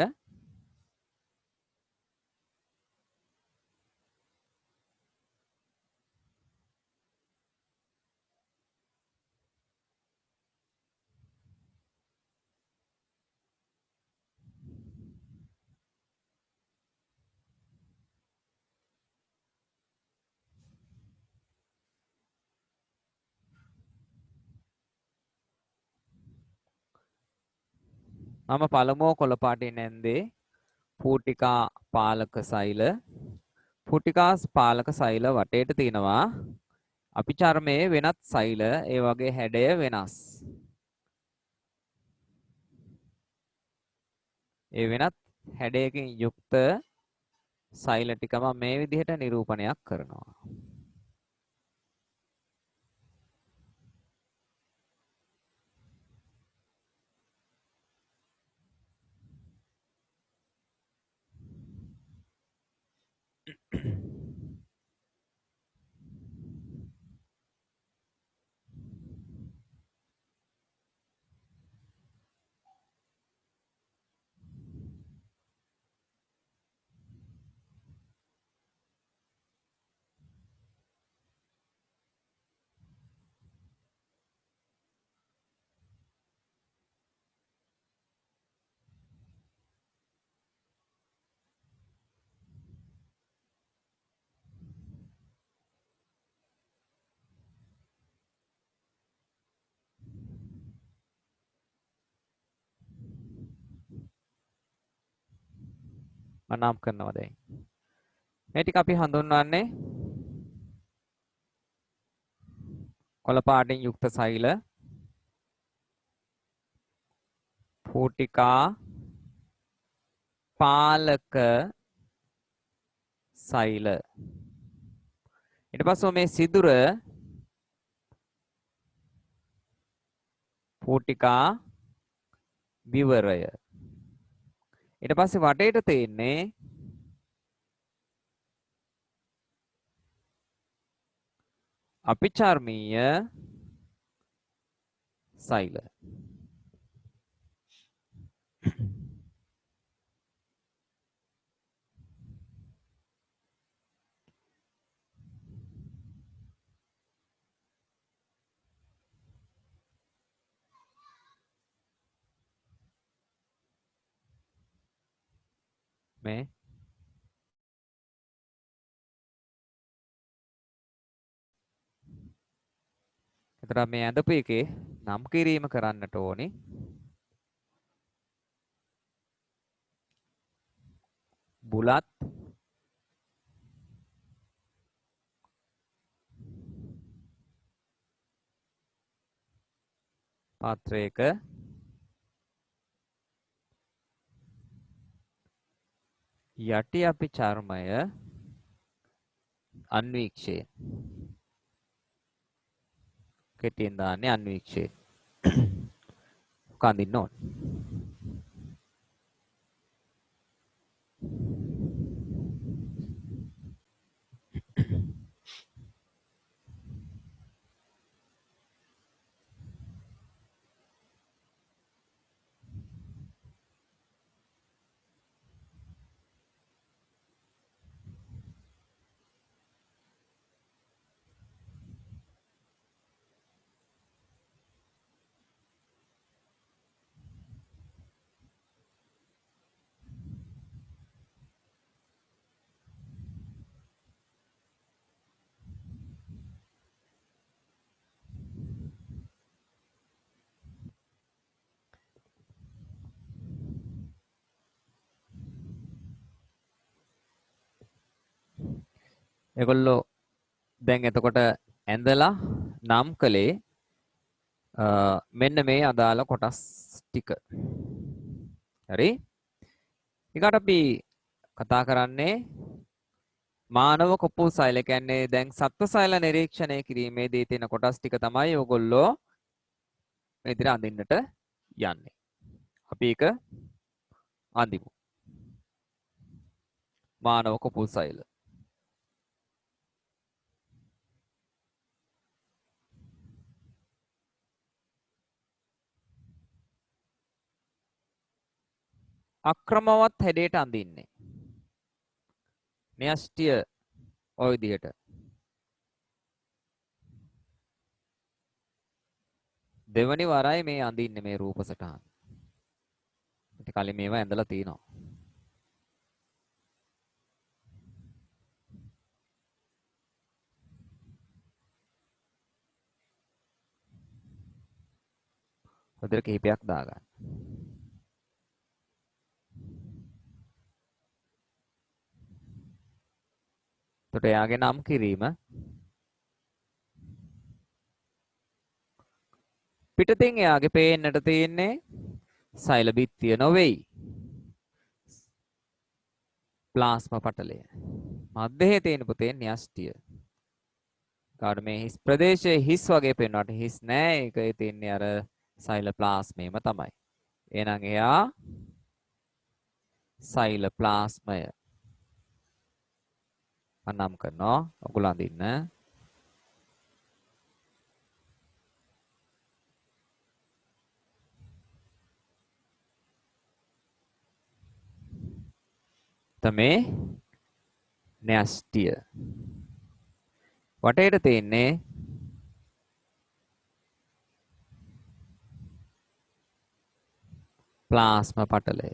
Speaker 1: මම පළමුව කොළ පාටින් නැන්දේ පූටිකා පාලක සෛල. පූටිකා පාලක සෛල වටේට තියෙනවා අපි චර්මයේ වෙනත් සෛල ඒ වගේ හැඩය වෙනස්. ඒ වෙනත් හැඩයකින් යුක්ත සෛල ටික මම මේ විදිහට නිරූපණයක් කරනවා. මම නම් කරනවා දැන්. මේ ටික අපි හඳුන්වන්නේ කොළ පාටින් යුක්ත සෛල, පූටිකා, පාලක සෛල. ඊට පස්සේ මේ සිදුර පූටිකා විවරය. ඊට පස්සේ වටේට තියෙන්නේ අපිචර්මීය සෛල. මේ එතන මේ ඇඳපු එකේ නම් කිරීම කරන්නට ඕනි. බුලත් පාත්‍රයක යටි අපි චර්මය අන්වීක්ෂය. කෙටියෙන් දාන්නේ අන්වීක්ෂය. කඳින්න ඕන. ඒගොල්ලෝ දැන් එතකොට ඇඳලා නම් කළේ මෙන්න මේ අදාළ කොටස් ටික. හරි? ඊකට අපි කතා කරන්නේ මානව කොපුල් සෛල. කියන්නේ දැන් සත්ව සෛල නිරීක්ෂණය කිරීමේදී තියෙන කොටස් ටික තමයි ඔයගොල්ලෝ මේ විදිහට අඳින්නට යන්නේ. අපි ඒක අඳිමු. මානව කොපුල් සෛල. අක්‍රමවත් හැඩයට අඳින්නේ. න්‍යෂ්ටිය ඔය විදිහට. දෙවනි වරයි මේ අඳින්නේ මේ රූප සටහන්. ඉතින් කලින් මේවා ඇඳලා තිනවා. හොඳට කිහිපයක් දාගන්න. එතකොට එයාගේ නම් කිරීම පිටතින් එයාගේ පේන්නට තියෙන්නේ සෛල බිත්තිය නොවේයි. ප්ලාස්මා පටලය. මැදේ තියෙන පුතේ න්‍යෂ්ටිය. කාට මේ හිස් ප්‍රදේශයේ හිස් වගේ පේනවට හිස් නෑ. ඒකේ තියෙන්නේ අර සෛල ප්ලාස්මේම තමයි. එහෙනම් එයා සෛල ප්ලාස්මය නම් කරනවා. ඔගොල්ලෝ අඳින්න. තමයි න්‍යෂ්ටිය. වටේට තියෙන්නේ ප්ලාස්මා පටලය.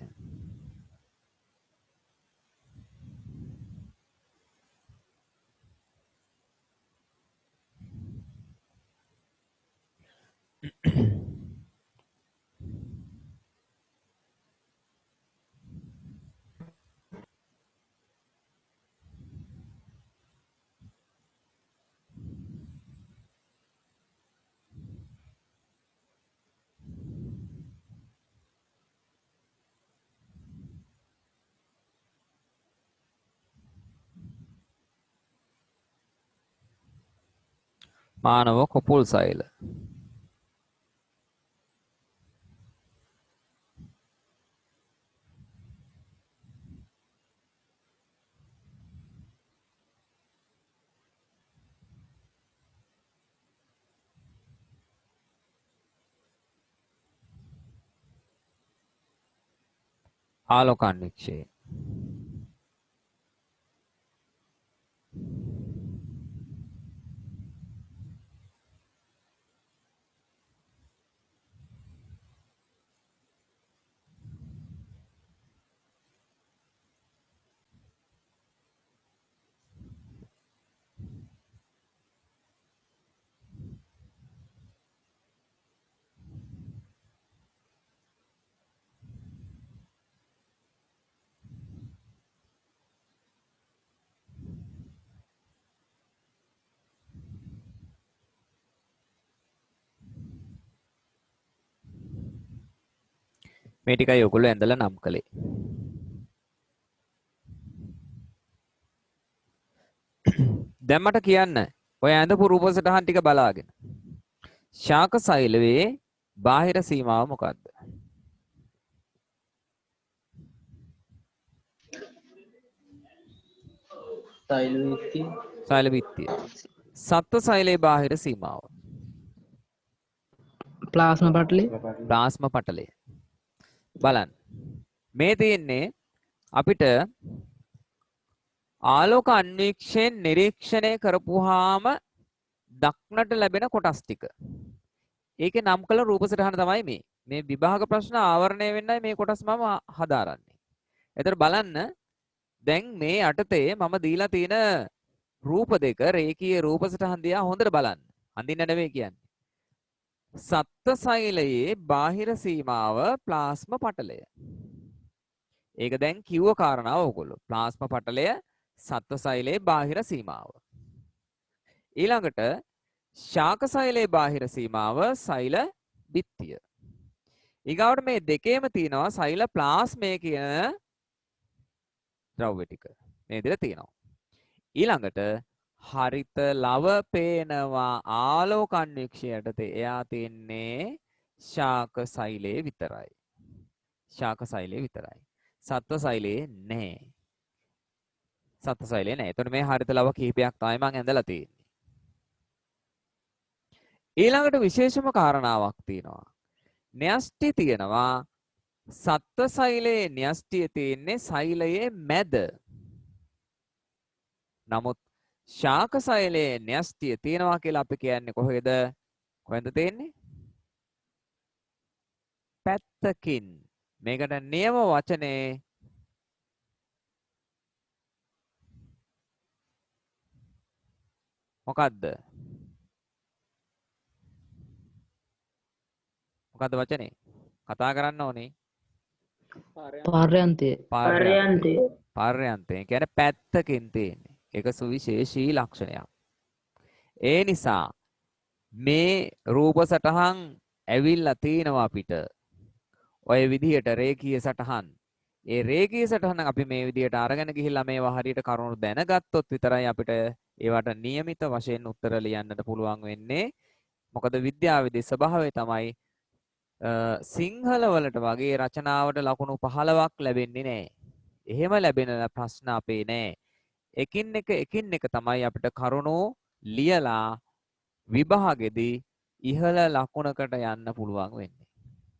Speaker 1: මානව කොපුල් සෛල. ආලෝකාන්වික්ෂය. මේ ටිකයි ඔයගොල්ලෝ ඇඳලා නම් කළේ. දැන් මට කියන්න ඔය ඇඳපු රූප සටහන් ටික බලාගෙන ශාක සෛලවේ බාහිර සීමාව මොකක්ද? සෛල විත්තිය. සත්ත්ව සෛලේ බාහිර සීමාව.
Speaker 4: ප්ලාස්ම පටලේ.
Speaker 1: ප්ලාස්ම පටලය. බලන්න. මේ තියෙන්නේ අපිට ආලෝක අන්වීක්ෂයෙන් නිරීක්ෂණය කරපුවාම දක්නට ලැබෙන කොටස් ටික. ඒකේ නම් කළ රූප සටහන තමයි මේ. මේ විභාග ප්‍රශ්න ආවරණය වෙන්නයි මේ කොටස් මම හදාරන්නේ. එතකොට බලන්න දැන් මේ යටතේ මම දීලා තියෙන රූප දෙක රේඛීය රූප සටහන් දිහා හොඳට බලන්න. අඳින්න නෙවෙයි කියන්නේ. සත්ත්ව සෛලයේ බාහිර සීමාව ප්ලාස්ම පටලය. ඒක දැන් කිව්ව කාරණාව ඕගොල්ලෝ. ප්ලාස්ම පටලය සත්ත්ව සෛලයේ බාහිර සීමාව. ඊළඟට ශාක සෛලයේ බාහිර සීමාව සෛල බිත්තිය. ඊගාවට මේ දෙකේම තියෙනවා සෛල ප්ලාස්මය කියන ද්‍රව්‍ය ටික. මේ විදිහට තියෙනවා. ඊළඟට හරිත ලව පේනවා ආලෝකාන්වීක්ෂයට එයා තියන්නේ ශාක සෛලයේ විතරයි. ශාක සෛලයේ විතරයි. සත්ත්ව සෛලයේ නැහැ. සත්ත්ව සෛලයේ නැහැ. එතකොට මේ හරිත ලව කිහිපයක් තමයි මම ඇඳලා තියෙන්නේ. ඊළඟට විශේෂම කාරණාවක් තියෙනවා. න්‍යෂ්ටි තියෙනවා. සත්ත්ව සෛලයේ න්‍යෂ්ටිය තියෙන්නේ සෛලයේ මැද. නමුත් ශාක සෛලයේ න්‍යෂ්ටිය තියෙනවා කියලා අපි කියන්නේ කොහෙද? කොහෙන්ද තියෙන්නේ? පැත්තකින්. මේකට නියම වචනේ මොකද්ද? මොකද්ද වචනේ? කතා කරන්න ඕනේ.
Speaker 4: පාර්යන්තය.
Speaker 2: පර්යන්තය.
Speaker 1: පාර්යන්තය කියන්නේ පැත්තකින් තියෙන්නේ. ඒක සුවිශේෂී ලක්ෂණයක්. ඒ නිසා මේ රූප සටහන් ඇවිල්ලා තිනවා අපිට. ඔය විදිහට රේඛීය සටහන්. ඒ රේඛීය සටහන අපි මේ විදිහට අරගෙන ගිහිල්ලා මේවා හරියට කරුණු දැනගත්තොත් විතරයි අපිට ඒවට નિયમિત වශයෙන් උත්තර ලියන්නට පුළුවන් වෙන්නේ. මොකද විද්‍යාවේදී ස්වභාවය තමයි සිංහල වලට වගේ රචනාවට ලකුණු 15ක් ලැබෙන්නේ නැහැ. එහෙම ලැබෙන ප්‍රශ්න අපේ නැහැ. එකින් එක තමයි අපිට කරුණු ලියලා විභාගෙදී ඉහළ ලකුණකට යන්න පුළුවන් වෙන්නේ.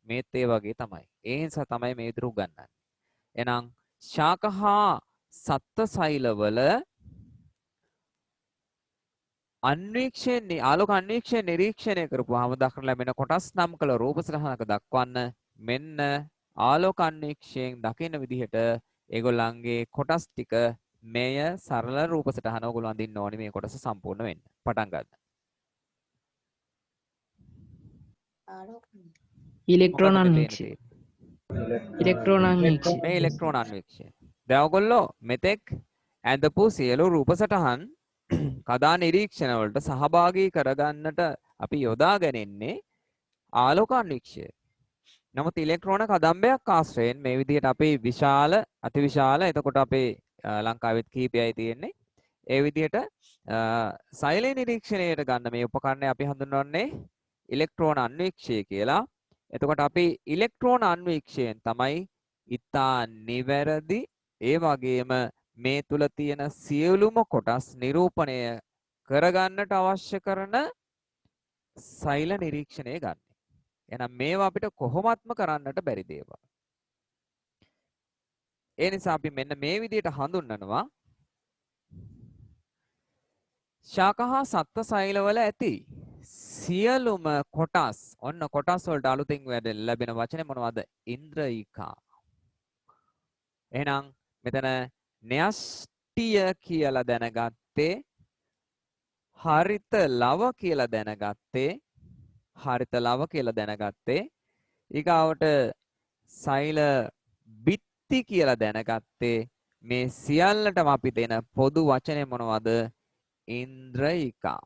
Speaker 1: මේත් ඒ වගේ තමයි. ඒ නිසා තමයි මේ විදිහට උගන්වන්නේ. එහෙනම් ශාකහා සත්ත්ව සෛලවල අන්වීක්ෂණේ ආලෝක අන්වීක්ෂණය නිරීක්ෂණය කරපුවාම දක්න ලැබෙන කොටස් නම් කළ රූප සටහනක දක්වන්න මෙන්න ආලෝක අන්වීක්ෂයෙන් දකින විදිහට ඒගොල්ලන්ගේ කොටස් ටික මෙය සරල රූප සටහන ඔයගොල්ලෝ අඳින්න ඕනේ මේ කොටස සම්පූර්ණ වෙන්න. පටන් ගන්න.
Speaker 4: ඉලෙක්ට්‍රෝන අන්වීක්ෂය. ඉලෙක්ට්‍රෝන අන්වීක්ෂය.
Speaker 1: මේ ඉලෙක්ට්‍රෝන අන්වීක්ෂය. දැන් ඔයගොල්ලෝ මෙතෙක් ඇඳපු සියලු රූප සටහන් කදා නිරීක්ෂණ වලට සහභාගී කරගන්නට අපි යොදාගෙන ඉන්නේ ආලෝක අන්වීක්ෂය. නමුත් ඉලෙක්ට්‍රෝන කදම්බයක් ආශ්‍රයෙන් මේ විදිහට අපේ විශාල අතිවිශාල එතකොට අපේ ලංකාවෙත් කීපයයි තියෙන්නේ. ඒ විදිහට සෛලේ නිරීක්ෂණයට ගන්න මේ උපකරණය අපි හඳුන්වන්නේ ඉලෙක්ට්‍රෝන අන්වීක්ෂය කියලා. එතකොට අපි ඉලෙක්ට්‍රෝන අන්වීක්ෂයෙන් තමයි ඉතා නිවැරදි ඒ වගේම මේ තුල තියෙන සියලුම කොටස් නිරූපණය කරගන්නට අවශ්‍ය කරන සෛල නිරීක්ෂණය ගන්න. එහෙනම් මේවා අපිට කොහොමත්ම කරන්නට බැරි දේවල්. ඒ නිසා අපි මෙන්න මේ විදිහට හඳුන්වනවා ශාක හා සත්ව සෛලවල ඇති සියලුම කොටස්. ඔන්න කොටස් වලට අලුතින් ලැබෙන වචනේ මොනවද? ඉන්ද්‍රයිකා. එහෙනම් මෙතන න්‍යෂ්ටිය කියලා දැනගත්තේ හරිත ලව කියලා දැනගත්තේ ඊගාවට සෛල බිත්ති කියලා දැනගත්තේ මේ සියල්ලටම අපි දෙන පොදු වචනේ මොනවද? ඉන්ද්‍රයිකා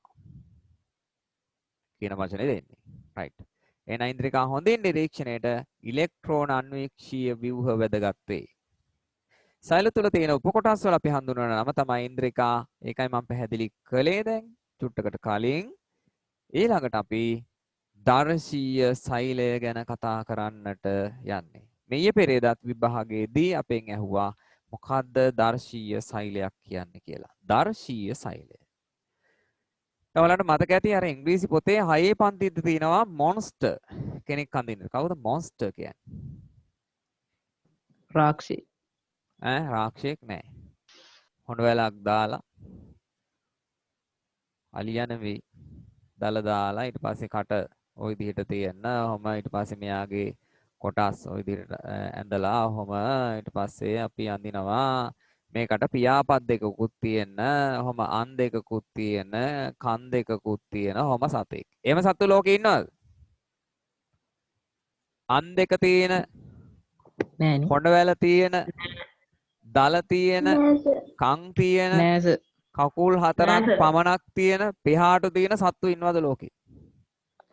Speaker 1: කියන වචනේ දෙන්නේ. රයිට්. එහෙනම් ඉන්ද්‍රිකා හොඳින් නිරීක්ෂණයට ඉලෙක්ට්‍රෝන අන්වීක්ෂීය ව්‍යුහ වැදගත් වේ. සෛල තුල තියෙන උපකොටස් වල අපි හඳුන්වන නම තමයි ඉන්ද්‍රිකා. ඒකයි මම පැහැදිලි කළේ දැන් චුට්ටකට කලින්. ඊළඟට අපි දර්ශීය සෛලය ගැන කතා කරන්නට යන්නේ. මෙය පෙරේදත් විභාගයේදී අපෙන් ඇහුවා මොකද්ද දර්ශීය සෛලයක් කියන්නේ කියලා. දර්ශීය සෛලය. ඔයාලට මතක ඇති අර ඉංග්‍රීසි පොතේ 6 පන්තියේ තියෙනවා මොන්ස්ටර් කෙනෙක් අඳින්න. කවුද මොන්ස්ටර් කියන්නේ?
Speaker 4: රාක්ෂි.
Speaker 1: රාක්ෂයෙක් නෑ. හොඬ වැලක් දාලා අලියන වෙයි. දල දාලා ඊට පස්සේ කට ওই විදිහට තියෙන්න. ඔහොම ඊට පස්සේ මෙයාගේ කොටස් ওই විදිහට ඇඳලා ඔහොම ඊට පස්සේ අපි අඳිනවා. මේකට පියාපත් දෙකකුත් තියෙන, ඔහොම අන් දෙකකුත් තියෙන, කන් දෙකකුත් තියෙන ඔහොම සතෙක්. එහෙම සත්තු ලෝකේ ඉන්නවද? අන් දෙක තියෙන,
Speaker 4: නෑනේ.
Speaker 1: හොඬ වැල තියෙන, දල තියෙන, කන් තියෙන,
Speaker 4: නෑ සර්.
Speaker 1: කකුල් හතරක්
Speaker 2: නෑ සර්.
Speaker 1: පමණක් තියෙන, පිහාටු තියෙන සත්තු ඉන්නවද ලෝකේ?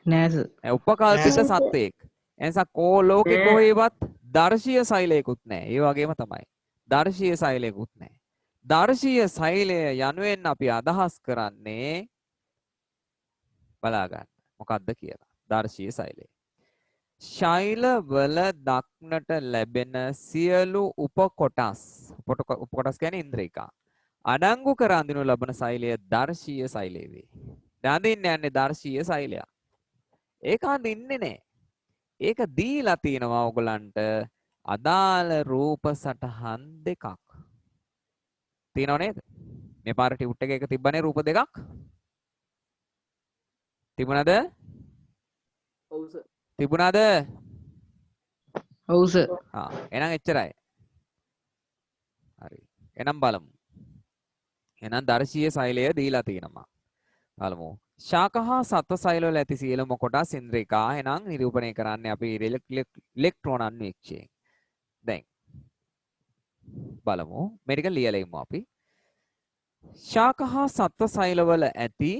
Speaker 4: නෑ සර්.
Speaker 1: උපකල්පිත සත්වයෙක්. එනිසා ලෝකේ කොහේවත් දර්ශීය සෛලයකුත් නැහැ. ඒ වගේම තමයි. දර්ශීය සෛලයකුත් නැහැ. දර්ශීය සෛලය යනුවෙන් අපි අදහස් කරන්නේ බලා ගන්න. මොකක්ද කියලා. දර්ශීය සෛලය. ශෛලවල දක්නට ලැබෙන සියලු උපකොටස් කියන්නේ ඉන්ද්‍රිකා. අඩංගු කර අඳිනු ලබන සෛලය දර්ශීය සෛලය වේ. දැන් යන්නේ දර්ශීය සෛලයක්. ඒක අඳින්නේ නැහැ. ඒක දීලා තියෙනවා ඔයගලන්ට අදාළ රූප සටහන් දෙකක්. තියෙනව නේද? මේ පාර ටියුට් එක තිබ්බනේ රූප දෙකක්. තිබුණාද?
Speaker 4: ඔව් සර්.
Speaker 1: තිබුණාද?
Speaker 4: ඔව් සර්.
Speaker 1: එහෙනම් එච්චරයි. හරි. එහෙනම් බලමු. එහෙනම් දර්ශීය සෛලය දීලා තියෙනවා. බලමු. ශාක හා සත්ව සෛලවල ඇති සියලුම කොටස් ඉන්ද්‍රිකා. එහෙනම් නිරූපණය කරන්නේ අපි ඉලෙක්ට්‍රෝන අන්වීක්ෂයෙන්. දැන් බලමු. මේ ටික ලියලා ඉමු අපි. ශාක හා සත්ව සෛලවල ඇති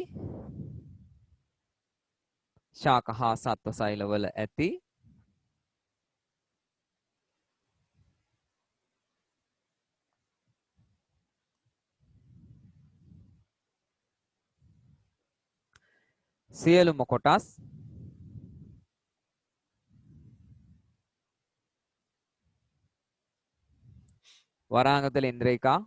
Speaker 1: සියලුම කොටස් වරාංගතල ඉන්ද්‍රිකා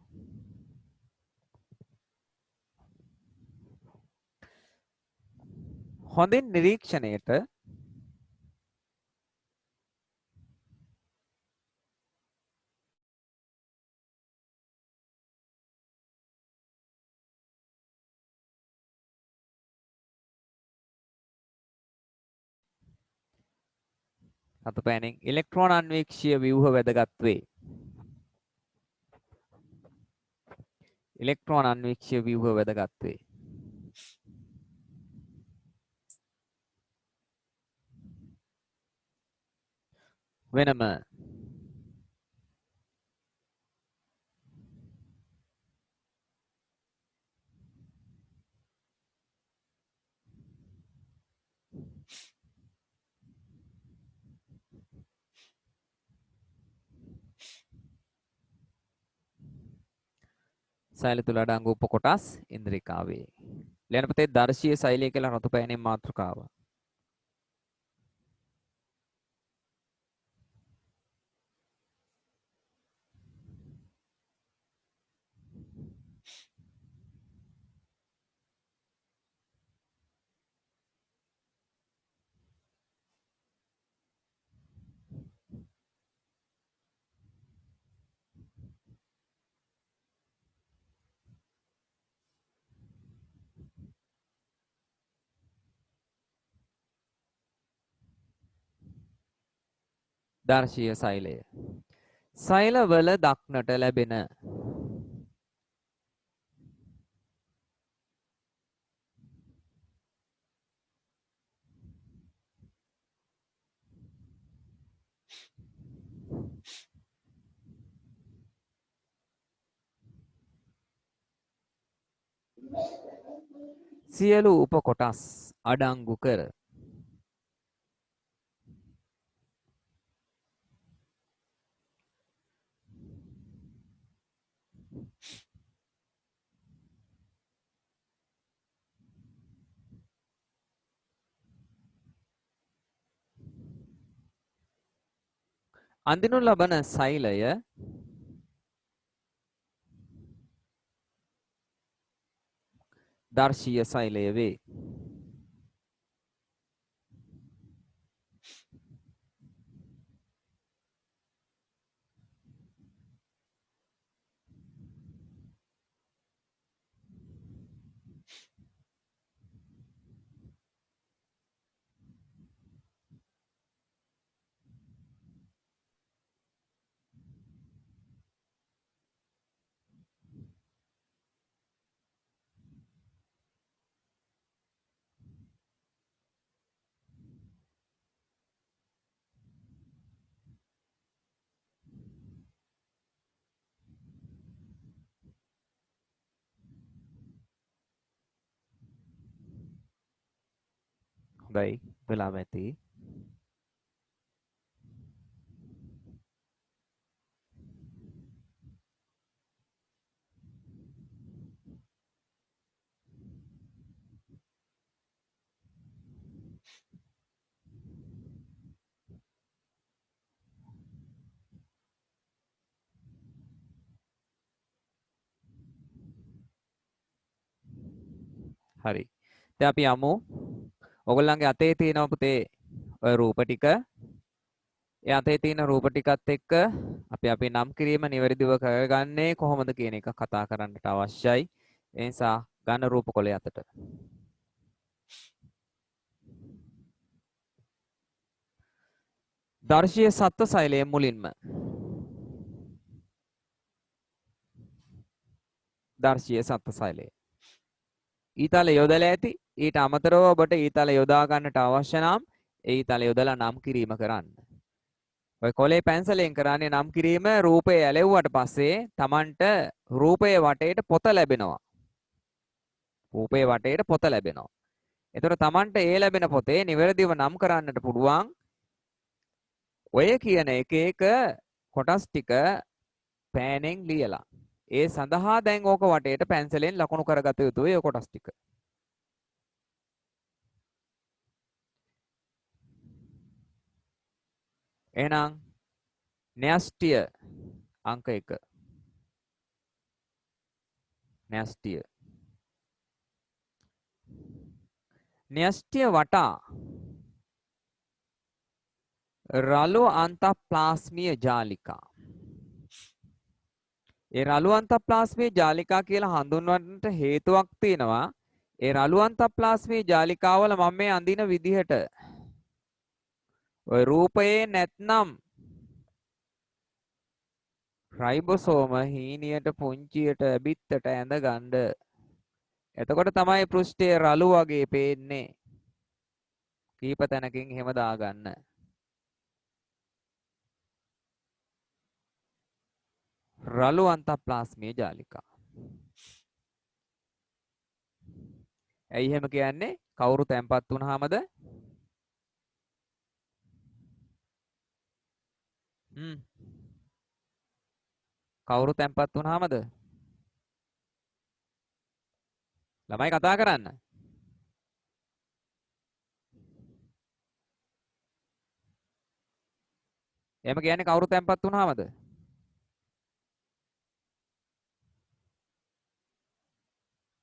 Speaker 1: හොඳින් නිරීක්ෂණයට අතපෑනෙන් ඉලෙක්ට්‍රෝන අන්වීක්ෂීය ව්‍යුහ වැදගත් වේ. ඉලෙක්ට්‍රෝන අන්වීක්ෂීය ව්‍යුහ වැදගත් වේ. වෙනම සෛල තුල අඩංගු උපකොටස් ඉන්ද්‍රිකාවේ. ලියන පොතේ දර්ශීය සෛලය කියලා රතු පෑනේ මාතෘකාව. දර්ශීය සෛලය. සෛලවල දක්නට ලැබෙන සියලු උපකොටස් අඩංගු කර අඳිනු ලබන සෛලය දර්ශීය සෛලය වේ. හොඳයි වෙලාව ඇති. හරි. දැන් අපි යමු. ඔයගොල්ලන්ගේ අතේ තියෙනවා පුතේ ඔය රූප ටික. ඒ අතේ තියෙන රූප ටිකත් එක්ක අපි අපේ නම් කිරීම නිවැරදිව කරගන්නේ කොහොමද කියන එක කතා කරන්නට අවශ්‍යයි. ඒ නිසා ගන්න රූප කොලේ අතට. දර්ශීය සත්ව සෛලයේ මුලින්ම දර්ශීය සත්ව සෛලය. ඊතල යොදලා ඇති. ඊට අමතරව ඔබට ඊතල යොදා ගන්නට අවශ්‍ය නම් ඒ ඊතල යොදලා නම් කිරීම කරන්න. ඔය කොලේ පැන්සලෙන් කරන්නේ නම් කිරීම රූපය ඇලෙව්වට පස්සේ Tamanට රූපයේ වටේට පොත ලැබෙනවා. රූපයේ වටේට පොත ලැබෙනවා. එතකොට Tamanට ඒ ලැබෙන පොතේ නිවැරදිව නම් කරන්නට පුළුවන්. ඔය කියන එක එක කොටස් ටික පෑනෙන් ලියලා. ඒ සඳහා දැන් ඕක වටේට පැන්සලෙන් ලකුණු කරගත යුතුයි ඔය කොටස් ටික. එහෙනම් න්‍යෂ්ටිය අංක 1 න්‍යෂ්ටිය න්‍යෂ්ටිය වටා රළු අන්තප්ලාස්මීය ජාලිකා. ඒ රළු අන්තප්ලාස්මීය ජාලිකා කියලා හඳුන්වන්නට හේතුවක් තියෙනවා. ඒ රළු අන්තප්ලාස්මීය ජාලිකාවල මම මේ අඳින විදිහට ඔය රූපයේ නැත්නම් රයිබෝසෝම හීනියට පුංචියට බිත්තට ඇඳ ගන්න. එතකොට තමයි පෘෂ්ඨය රළු වගේ පේන්නේ. කීප තැනකින් එහෙම දාගන්න. රළු අන්තප්ලාස්මීය ජාලිකා. ඇයි එහෙම කියන්නේ? කවුරු තැම්පත් වුණාමද? කවුරු තැම්පත් වුණාමද? ළමයි කතා කරන්න. එහෙම කියන්නේ කවුරු තැම්පත් වුණාමද?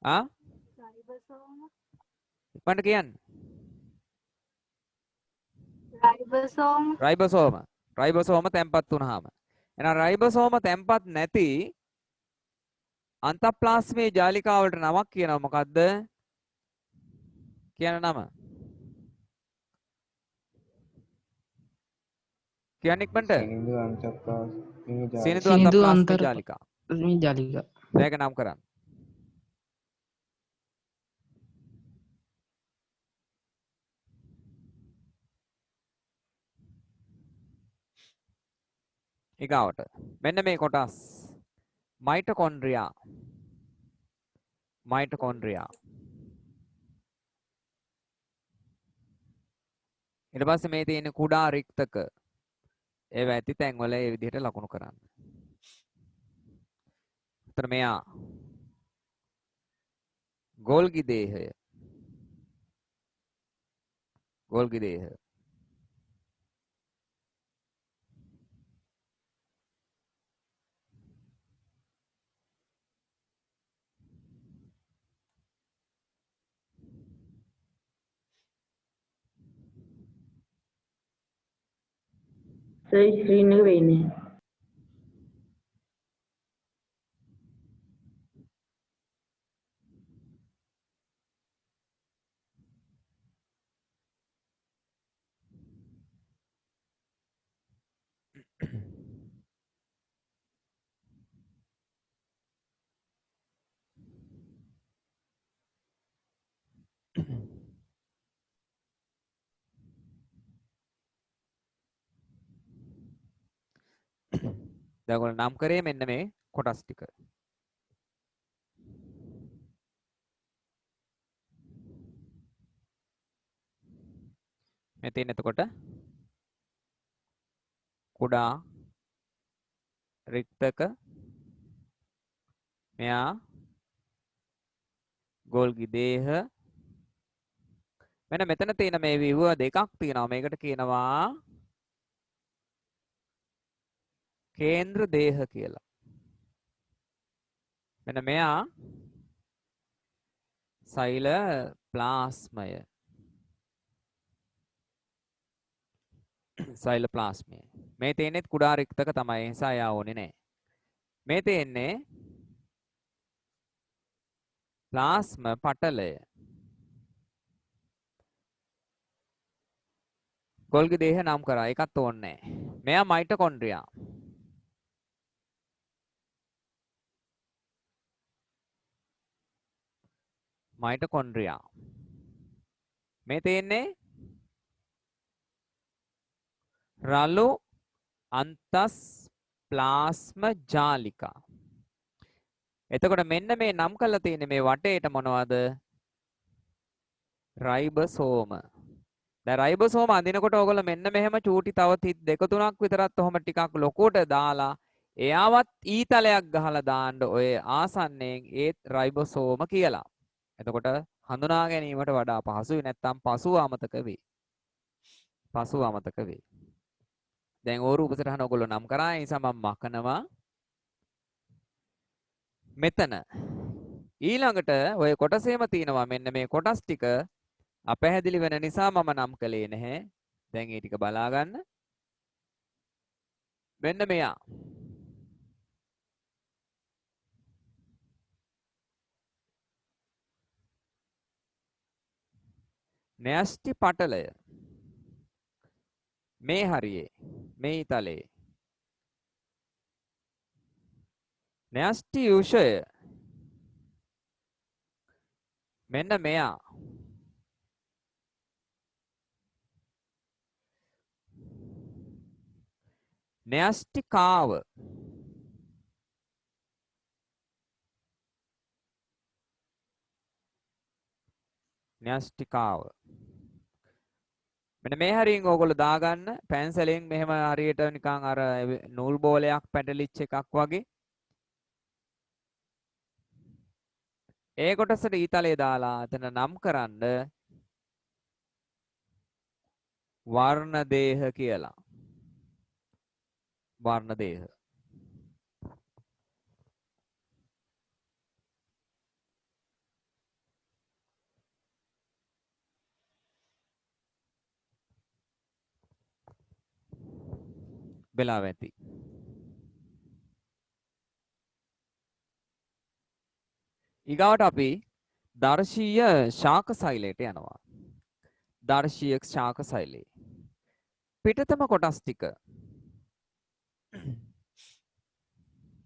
Speaker 1: ආ? ඉක්මනට කියන්න. රයිබෝසෝම. රයිබෝසෝම තැම්පත් වුණාම. එහෙනම් රයිබෝසෝම තැම්පත් නැති අන්තප්ලාස්මේ ජාලිකාවලට නමක් කියනවා මොකද්ද? කියන නම. කියන්න ඉක්මනට. සිනිඳු
Speaker 4: සිනිඳු
Speaker 1: අන්තප්ලාස්මේ ජාලිකා.
Speaker 4: මේ ජාලික.
Speaker 1: මේක නම් කරන්න. ඊගාවට මෙන්න මේ කොටස් මයිටොකොන්ඩ්‍රියා. මයිටොකොන්ඩ්‍රියා. ඊට පස්සේ මේ තියෙන කුඩා රික්තක ඒව ඇති තැන් වල ඒ විදිහට ලකුණු කරන්න. උතර මෙයා ගෝල්ගි දේහය. ගෝල්ගි දේහය.
Speaker 2: සර් ස්ක්‍රීන් එක වෙන්නේ.
Speaker 1: දැන් ඔයගොල්ලෝ නම් කරේ මෙන්න මේ කොටස් ටික. මේ තියෙන එතකොට කුඩා රික්තක මෙයා ගෝල්ගි දේහ මෙන්න මෙතන තියෙන මේ විව දෙකක් තියෙනවා මේකට කියනවා කේන්ද්‍ර දේහ කියලා. මෙන්න මෙයා සෛල ප්ලාස්මය. සෛල ප්ලාස්මය. මේ තියෙන්නේ කුඩා රික්තක තමයි. ඒ නිසා යා ඕනේ නැහැ. මේ තියෙන්නේ ප්ලාස්ම පටලය. ගෝල්ගි දේහ නම් කරා. ඒකත් ඕනේ නැහැ. මෙයා මයිටොකොන්ඩ්‍රියා. මයිටොකොන්ඩ්‍රියා. මේ තියෙන්නේ රළු අන්තස් ප්ලාස්ම ජාලිකා. එතකොට මෙන්න මේ නම් කරලා තියෙන්නේ මේ වටේට මොනවද? රයිබෝසෝම. දැන් රයිබෝසෝම අඳිනකොට ඕගොල්ලෝ මෙන්න මෙහෙම චූටි තව තිත් දෙක තුනක් විතරත් ඔහොම ටිකක් ලොකුවට දාලා එයාවත් ඊතලයක් ගහලා දාන්න ඔය ආසන්නයෙන් ඒත් රයිබෝසෝම කියලා. එතකොට හඳුනා ගැනීමට වඩා පහසුයි නැත්නම් පසුව අමතක වෙයි. පසුව අමතක වෙයි. දැන් ඕරු උපසටහන ඔයගොල්ලෝ නම් කරා ඒ නිසා මම මකනවා. මෙතන ඊළඟට ඔය කොටසේම තියෙනවා මෙන්න මේ කොටස් ටික අපැහැදිලි වෙන නිසා මම නම් කළේ නැහැ. දැන් ඒ ටික බලා ගන්න. මෙන්න මෙයා. න්‍යෂ්ටි පටලය. මේ හරියේ මේ තලයේ න්‍යෂ්ටි යුෂය මෙන්න මෙයා න්‍යෂ්ටිකාව න්‍යෂ්ටිකාව මෙන්න මේ හරියෙන් ඕගොල්ලෝ දාගන්න පැන්සලෙන් මෙහෙම හරියට නිකන් අර නූල් බෝලයක් පැටලිච්ච එකක් වගේ ඒ කොටසට ඊතලයේ දාලා එතන නම් කරන්න වර්ණ දේහ කියලා. වර්ණ දේහ. වෙලාව ඇති. ඊගාවට අපි දර්ශීය ශාක සෛලයට යනවා. දර්ශීය ශාක සෛලේ පිටතම කොටස් ටික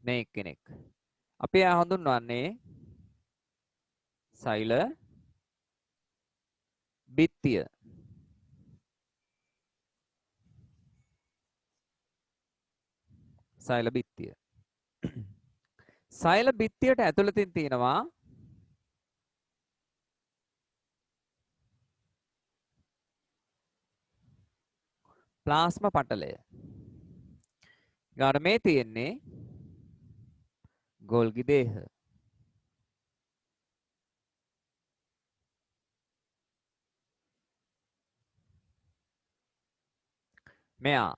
Speaker 1: මේ කෙනෙක් අපි හඳුන්වන්නේ සෛල බිත්තිය. සෛල බිත්තිය. සෛල බිත්තියට ඇතුළතින් තියෙනවා ප්ලාස්ම පටලය. ඊට මේ තියෙන්නේ ගොල්ගි දේහ. මෙයා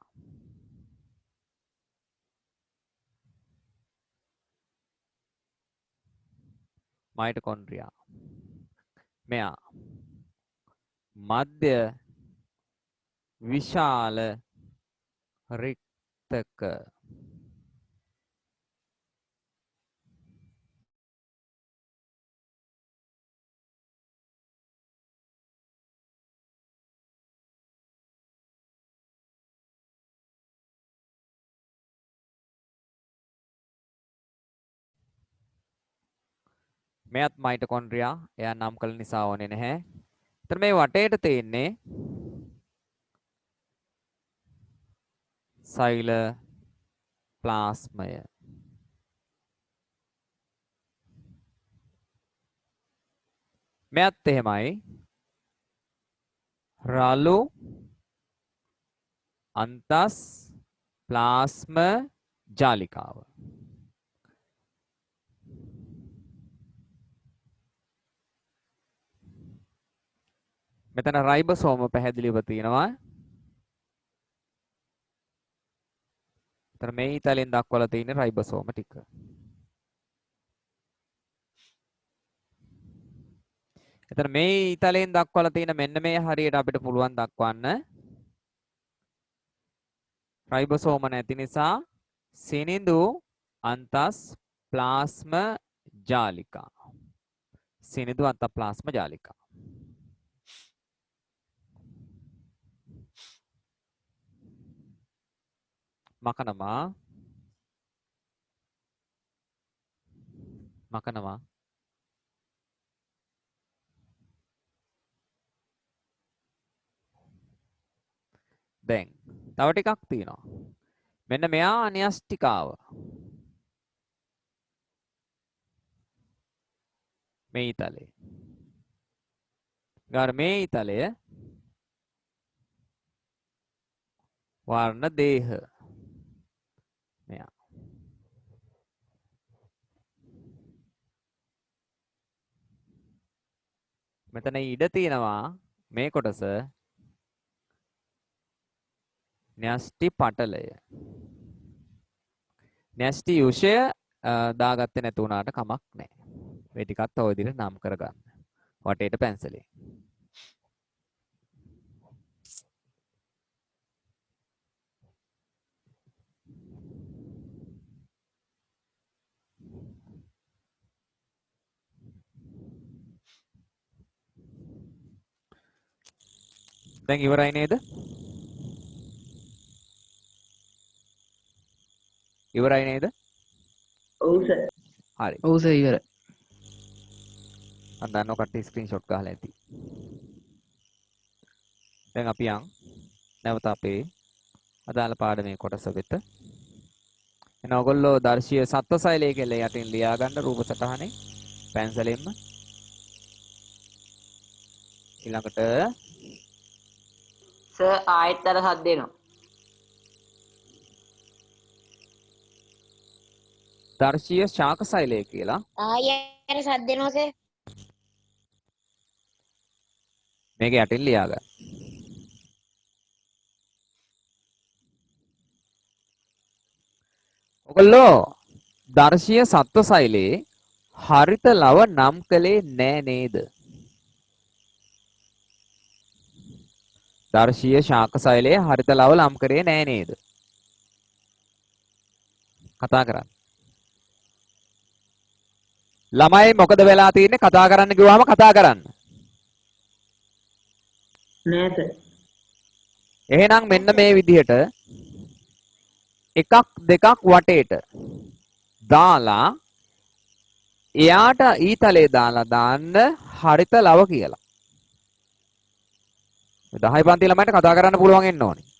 Speaker 1: මයිටොකොන්ඩ්‍රියා. මෙයා මධ්‍ය විශාල රික්තක. මෙයත් මයිටොකොන්ඩ්‍රියා. එයා නම් කළ නිසා ඕනේ නැහැ. එතන මේ වටේට තියෙන්නේ සෛල ප්ලාස්මය. මෙයත් එහෙමයි. රළු අන්තස් ප්ලාස්ම ජාලිකාව. මෙතන රයිබෝසෝම පැහැදිලිව තියෙනවා. එතන මේ ඊතලෙන් දක්වලා තියෙන රයිබෝසෝම ටික. එතන මේ ඊතලෙන් දක්වලා තියෙන මෙන්න මේ හරියට අපිට පුළුවන් දක්වන්න රයිබෝසෝම නැති නිසා සිනිඳු අන්තස් ප්ලාස්ම ජාලිකා. සිනිඳු අන්ත ප්ලාස්ම ජාලිකා. මකනවා දැන් තව ටිකක් තියෙනවා. මෙන්න මෙයා අන්‍යෂ්ටිකාව. මේ ඊතලේ. මේ ඊතලය වර්ණ දේහ. මෙයා මෙතන ඉඩ තියෙනවා මේ කොටස න්‍යෂ්ටි පටලය. න්‍යෂ්ටි යුෂය දාගත්තේ නැතු වුණාට කමක් නැහැ. මේ ටිකත් ඔය විදිහට නම් කරගන්න. වටේට පැන්සලෙන්. දැන් ඉවරයි නේද? ඉවරයි නේද?
Speaker 2: ඔව් සර්.
Speaker 1: හරි.
Speaker 4: ඔව් සර් ඉවරයි.
Speaker 1: මම දන්නව කට්ටිය ස්ක්‍රීන්ෂොට් ගහලා ඇති. දැන් අපි නැවත අපේ අදාළ පාඩමේ කොටස වෙත. එන ඔයගොල්ලෝ දර්ශීය සත්ව සෛලය කියලා යටින් ලියා ගන්න රූප සටහනේ පැන්සලෙන්ම. ඊළඟට
Speaker 2: සර් ආයෙත් අර හත් දෙනවා.
Speaker 1: දර්ශීය ශාක සෛලය කියලා
Speaker 3: ආයෙ අර සද්ද දෙනවා සර්.
Speaker 1: මේක යටින් ලියා ගන්න. ඔයගොල්ලෝ දර්ශීය සත්ව සෛලේ හරිත ලව නම් කළේ නෑ නේද? දර්ශීය ශාක සෛලේ හරිත ලව නම් කරේ නෑ නේද? කතා කරන්න. ළමයි මොකද වෙලා තියෙන්නේ? කතා කරන්න කිව්වම කතා කරන්න.
Speaker 2: නෑ සර්.
Speaker 1: එහෙනම් මෙන්න මේ විදිහට එකක් දෙකක් වටේට දාලා එයාට ඊතලේ දාලා දාන්න හරිත ලව කියලා. 10 පන්ති ළමයින්ට කතා කරන්න පුළුවන් වෙන්න ඕනේ.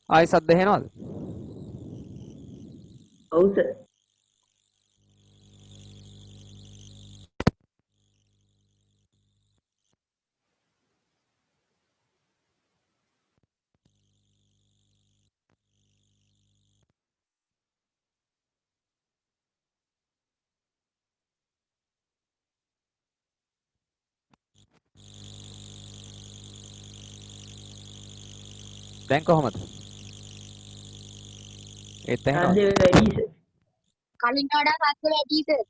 Speaker 1: ආයි සද්ද එහෙනවද?
Speaker 2: ඔව් සර්.
Speaker 1: දැන් කොහමද? ඒත් එහෙනම්
Speaker 2: සද්ද වැඩි සර්.
Speaker 3: කලින් වඩා සද්ද වැඩි සර්.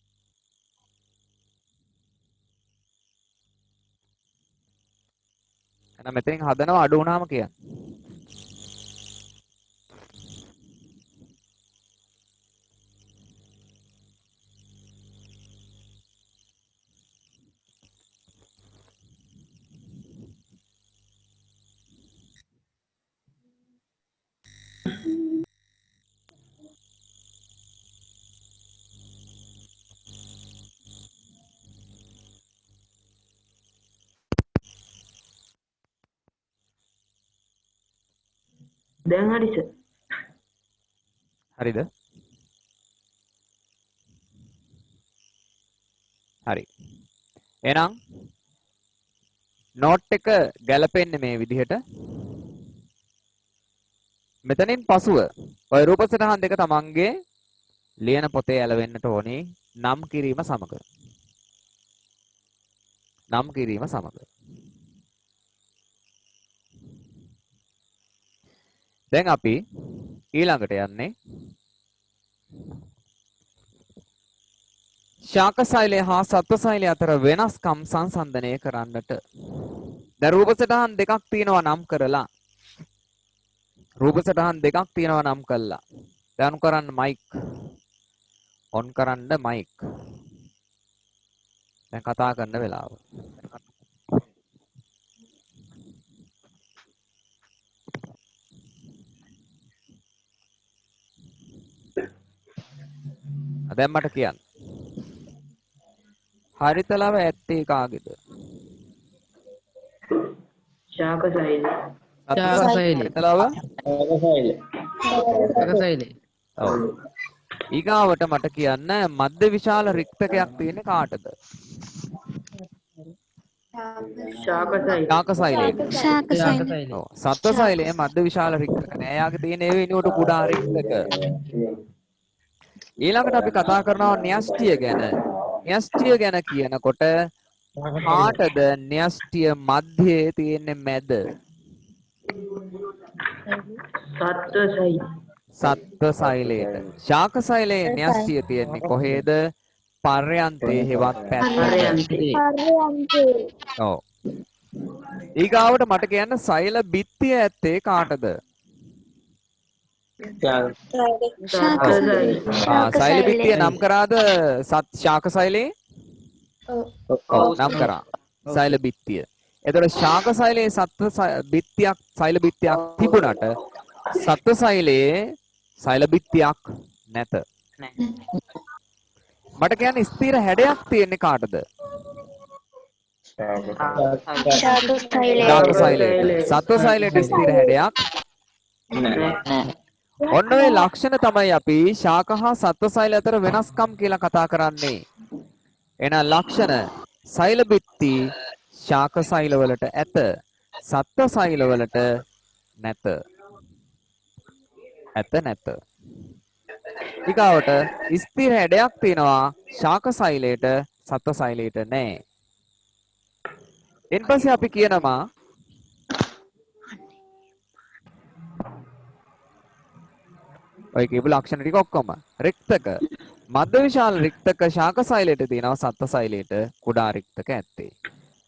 Speaker 1: එහෙනම් මෙතනින් හදනවා අඩු වුණාම කියන්න.
Speaker 2: දැන් හරි සර්.
Speaker 1: හරිද? හරි. එහෙනම් නෝට් එක ගැලපෙන්නේ මේ විදිහට. මෙතනින් පසුව ඔය රූප සටහන් දෙක තමන්ගේ ලියන පොතේ ඇලවෙන්නට ඕනේ නම් කිරීම සමග. නම් කිරීම සමග. දැන් අපි ඊළඟට යන්නේ ශාක සෛලය හා සත්ව සෛලය අතර වෙනස්කම් සංසන්දනය කරන්නට. දැන් රූප සටහන් දෙකක් තියෙනවා නම් කරලා. රූප සටහන් දෙකක් තියෙනවා නම් කළා. දැන් කරන්න මයික්. ඔන් කරන්න මයික්. දැන් කතා කරන වෙලාව. දැන් මට කියන්න. හරිත ලව ඇත්තේ කාගේද?
Speaker 2: ශාක සෛල.
Speaker 4: ශාක සෛලේ.
Speaker 1: හරිත ලව?
Speaker 4: ශාක සෛලේ.
Speaker 1: ඔව්. ඊගාවට මට කියන්න මධ්‍ය විශාල රික්තකයක් තියෙන්නේ කාටද?
Speaker 2: ශාක සෛල.
Speaker 1: ශාක සෛලේ.
Speaker 3: ශාක
Speaker 4: ශාක
Speaker 3: සෛල.
Speaker 4: සෛලේ.
Speaker 1: ඔව්. සත්ව සෛලයේ මධ්‍ය විශාල රික්තක නෑ. යාගේ තියෙන ඒ වෙනුවට කුඩා රික්තක. ඊළඟට අපි කතා කරනවා න්‍යෂ්ටිය ගැන. න්‍යෂ්ටිය ගැන කියනකොට කාටද න්‍යෂ්ටිය මැදේ තියෙන්නේ මැද?
Speaker 2: සත්ව සෛල.
Speaker 1: සත්ව සෛලයට. ශාක සෛලයේ න්‍යෂ්ටිය තියෙන්නේ කොහේද? පර්යන්තේ හෙවත් පැත්තේ.
Speaker 2: පර්යන්තේ.
Speaker 1: ඔව්. ඊගාවට මට කියන්න සෛල බිත්තිය ඇත්තේ කාටද?
Speaker 2: ශාක සෛල.
Speaker 1: සෛල බිත්තිය නම් කරාද ශාක සෛලේ? ඔව් නම් කරා. සෛල බිත්තිය. එතකොට ශාක සෛලයේ සත්ව බිත්තියක් සෛල බිත්තියක් තිබුණට සත්ව සෛලයේ සෛල බිත්තියක් නැත. මට කියන්නේ ස්ථිර හැඩයක් තියෙන්නේ කාටද?
Speaker 3: ශාක සෛලය
Speaker 1: ශාක සෛලයට. සත්ව සෛලයට ස්ථිර හැඩයක්. ඔන්න ඔය ලක්ෂණ තමයි අපි ශාක හා සත්ව සෛල අතර වෙනස්කම් කියලා කතා කරන්නේ. එහෙනම් ලක්ෂණ සෛල බිත්ති ශාක සෛල වලට ඇත. සත්ව සෛල වලට නැත. ඇත නැත. ඊගාවට ස්ථිර හැඩයක් තියෙනවා ශාක සෛලයට සත්ව සෛලයට නැහැ. ඊපස්සේ අපි කියනවා ඔය කියපු ලක්ෂණ ටික ඔක්කොම රික්තක මධ්‍ය විශාල රික්තක ශාක සෛලයට තියෙනවා සත්ව සෛලයට කුඩා රික්තක ඇත්තේ.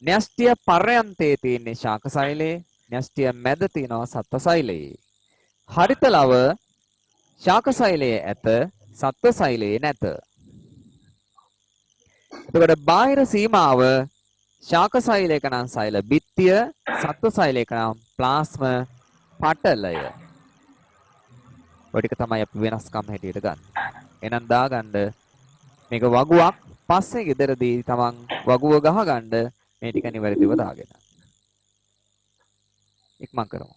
Speaker 1: න්‍යෂ්ටිය පර්යන්තයේ තියෙන්නේ ශාක සෛලයේ න්‍යෂ්ටිය මැද තියෙනවා සත්ව සෛලයේ. හරිත ලව ශාක සෛලයේ ඇත සත්ව සෛලයේ නැත. එතකොට බාහිර සීමාව ශාක සෛලයක නම් සෛල බිත්තිය සත්ව සෛලයක නම් ප්ලාස්ම පටලය. ඔය ටික තමයි අපි වෙනස්කම් හැටියට ගන්න. එහෙනම් දාගන්න මේක වගුවක් පස්සේ ගෙදරදී තමන් වගුව ගහගන්න මේ ටික නිවැරදිව දාගෙන. ඉක්මන් කරමු.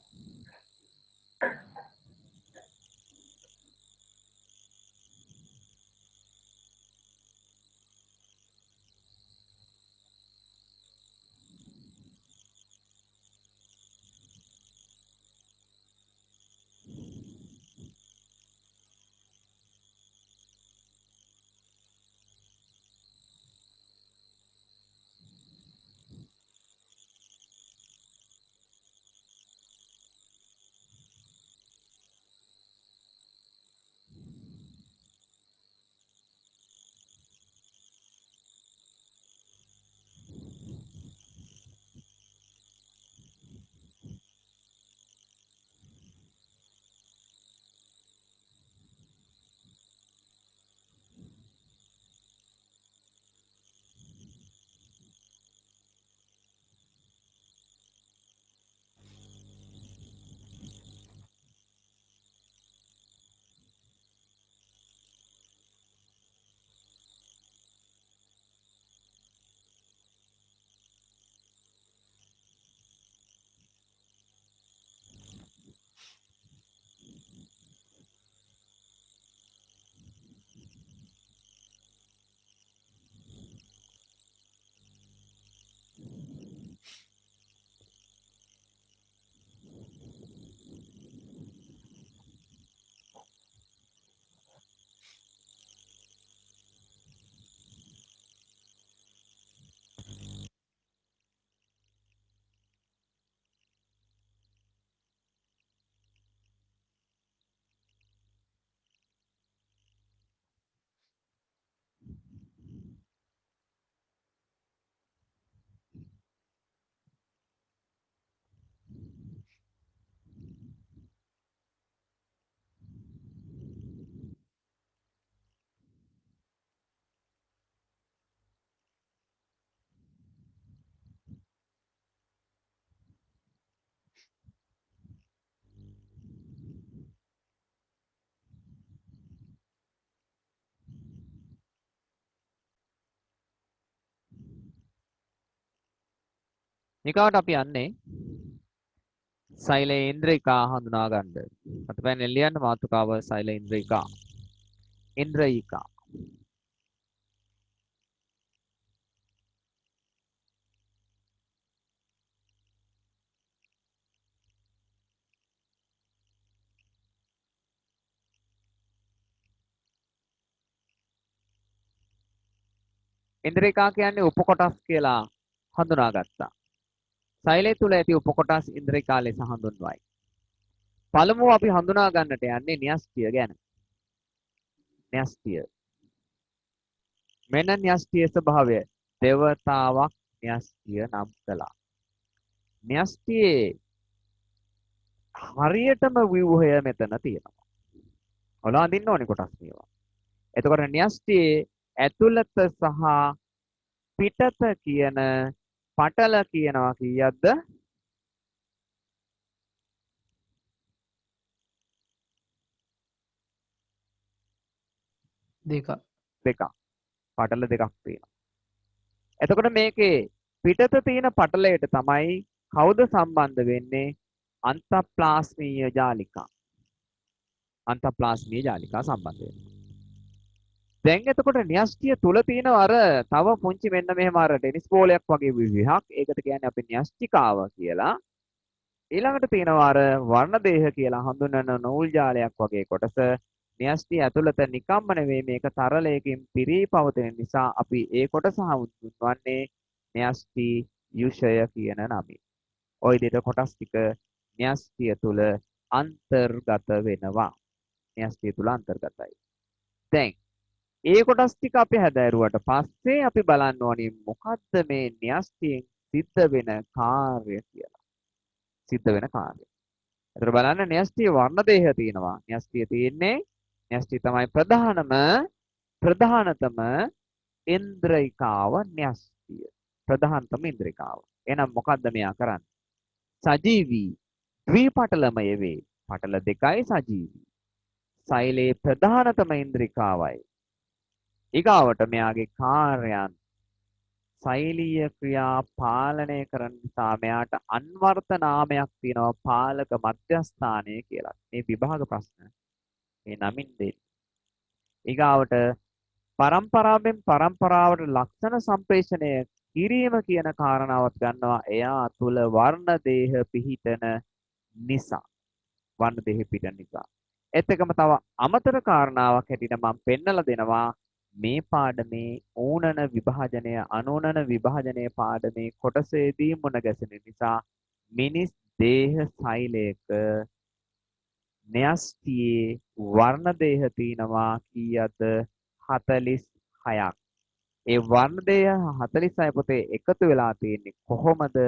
Speaker 1: ඊගාවට අපි යන්නේ සෛල ඉන්ද්‍රිකා හඳුනා ගන්න. අත පැන්නේ ලියන්න මාතෘකාව සෛල ඉන්ද්‍රිකා. ඉන්ද්‍රිකා. ඉන්ද්‍රිකා කියන්නේ උපකොටස් කියලා හඳුනාගත්තා. සෛලය තුල ඇති උපකොටස් ඉන්ද්‍රිකා ලෙස හඳුන්වයි. පළමුව අපි හඳුනා ගන්නට යන්නේ න්‍යෂ්ටිය ගැන. න්‍යෂ්ටිය. මෙන්න න්‍යෂ්ටියේ ස්වභාවය. දේවතාවක් න්‍යෂ්ටිය නම් කළා. න්‍යෂ්ටියේ හරියටම ව්‍යුහය මෙතන තියෙනවා. ඔයාලා අඳින්න ඕනේ කොටස් මේවා. එතකොට න්‍යෂ්ටියේ ඇතුළත සහ පිටත කියන පටල කියනවා කීයක්ද?
Speaker 4: දෙක.
Speaker 1: දෙකක්. පටල දෙකක් තියෙනවා. එතකොට මේකේ පිටත තියෙන පටලයට තමයි කවුද සම්බන්ධ වෙන්නේ? අන්තප්ලාස්මීය ජාලිකා. අන්තප්ලාස්මීය ජාලිකා සම්බන්ධ වෙනවා. දැන් එතකොට න්‍යෂ්ටිය තුල තියෙන අර තව පුංචි මෙන්න මෙහෙම අර ටෙනිස් බෝලයක් වගේ විවිහක්. ඒකට කියන්නේ අපි න්‍යෂ්ටිකාව කියලා. ඊළඟට තියෙනවා අර වර්ණ දේහ කියලා හඳුන්වන නූල් ජාලයක් වගේ කොටස. න්‍යෂ්ටිය ඇතුළත නිකම්ම නෙවෙයි මේක තරලයකින් පිරී පවතින නිසා අපි ඒ කොටස හඳුන්වන්නේ න්‍යෂ්ටි යුෂය කියන නමින්. ওই විදිහට කොටස් ටික න්‍යෂ්ටිය තුල අන්තර්ගත වෙනවා. න්‍යෂ්ටිය තුල අන්තර්ගතයි. දැන් ඒ කොටස් ටික අපි හැදෑරුවට පස්සේ අපි බලන්න ඕනේ මොකද්ද මේ න්‍යෂ්ටියෙන් සිද්ධ වෙන කාර්ය කියලා. සිද්ධ වෙන කාර්ය. ඒතර බලන්න න්‍යෂ්ටිය වර්ණ දේහ තියෙනවා. න්‍යෂ්ටිය තියෙන්නේ න්‍යෂ්ටි තමයි ප්‍රධානතම ඉන්ද්‍රිකාව න්‍යෂ්ටිය. ප්‍රධානතම ඉන්ද්‍රිකාව. එහෙනම් මොකද්ද මෙයා කරන්නේ? සජීවී ද්විපටලමය වේ. පටල දෙකයි සජීවී. සෛලේ ප්‍රධානතම ඉන්ද්‍රිකාවයි. ඊගාවට මෙයාගේ කාර්යයන් සෛලීය ක්‍රියා පාලනය කරන නිසා මෙයාට අන්වර්ථ නාමයක් තියෙනවා පාලක මධ්‍යස්ථානය කියලා. මේ විභාග ප්‍රශ්න මේ නමින් දෙන්නේ. ඊගාවට පරම්පරාවෙන් පරම්පරාවට ලක්ෂණ සම්ප්‍රේෂණය කිරීම කියන කාරණාවත් ගන්නවා. එයා තුල වර්ණ දේහ පිහිටන නිසා. වර්ණ දේහ පිහිටන නිසා. ඒත් එකම තව අමතර කාරණාවක් හැටියට මම පෙන්නලා දෙනවා. මේ පාඩමේ ඌනන විභාජනය අනූනන විභාජනය පාඩමේ කොටසේදී මුණ ගැසෙන නිසා මිනිස් දේහ සෛලයක න්‍යෂ්ටියේ වර්ණ දේහ තියෙනවා කීයද? 46ක්. ඒ වර්ණ දේහ 46 පොතේ එකතු වෙලා තියෙන්නේ කොහොමද?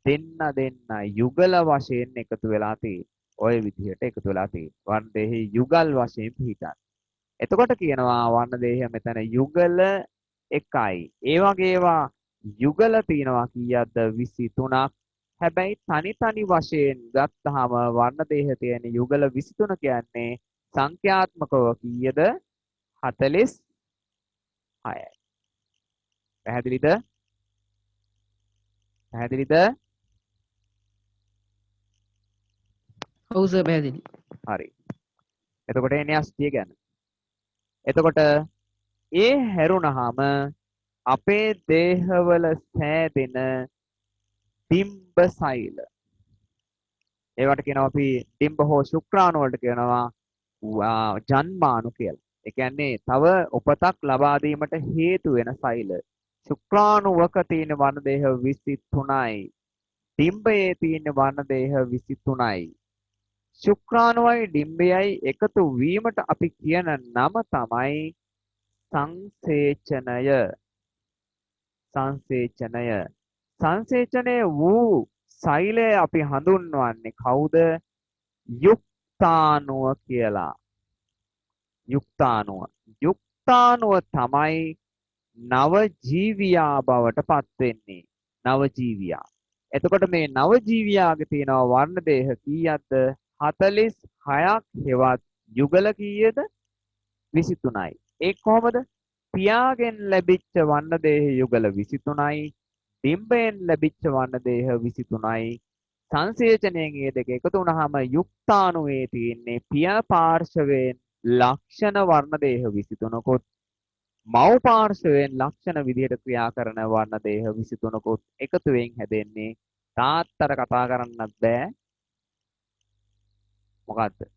Speaker 1: දෙන්න යුගල වශයෙන් එකතු වෙලා තියෙන්නේ. ওই විදිහට එකතු වෙලා තියෙන්නේ. වර්ණ දේහි යුගල් වශයෙන් පිහිටා. එතකොට කියනවා වර්ණ දේහය මෙතන යුගල 1යි. ඒ වගේ ඒවා යුගල තියෙනවා කීයක්ද? 23ක්. හැබැයි තනි වශයෙන් ගත්තාම වර්ණ දේහ තියෙන යුගල 23 කියන්නේ සංඛ්‍යාත්මකව කීයද? 46යි. පැහැදිලිද? පැහැදිලිද?
Speaker 4: ඔව් සර් පැහැදිලි.
Speaker 1: හරි. එතකොට එන්නේ අස්තිය ගැන. එතකොට ඒ හැරුණාම අපේ දේහවල සෑදෙන ඩිම්බ සෛල. ඒවට කියනවා අපි ඩිම්බ හෝ ශුක්‍රාණු වලට කියනවා ජන්මාණු කියලා. ඒ කියන්නේ තව උපතක් ලබා දීමට හේතු වෙන සෛල. ශුක්‍රාණුවක තියෙන වර්ණ දේහ 23යි. ඩිම්බයේ තියෙන වර්ණ දේහ 23යි. ශුක්‍රාණුවයි ඩිම්බයයි එකතු වීමට අපි කියන නම තමයි සංසේචනය. සංසේචනය. සංසේචනය වූ සෛලය අපි හඳුන්වන්නේ කවුද? යුක්තාණුව කියලා. යුක්තාණුව. යුක්තාණුව තමයි නව ජීවියා බවට පත් වෙන්නේ. නව ජීවියා. එතකොට මේ නව ජීවියාගේ තියෙනවා වර්ණ දේහ කීයක්ද? 46ක්. හෙවත් යුගල කීයද? 23යි. ඒ කොහොමද? පියාගෙන් ලැබිච්ච වර්ණ දේහ යුගල 23යි. ඩිම්බයෙන් ලැබිච්ච වර්ණ දේහ 23යි. සංසේචනයෙන් මේ දෙක එකතු වුණාම යුක්තාණුවේ තියෙන්නේ පියා පාර්ශවයෙන් ලක්ෂණ වර්ණ දේහ 23කොත් මව් පාර්ශවයෙන් ලක්ෂණ විදිහට ක්‍රියා කරන වර්ණ දේහ 23කොත් එකතුවෙන් හැදෙන්නේ. තාත්තට කතා කරන්නත් බෑ. මොකද්ද?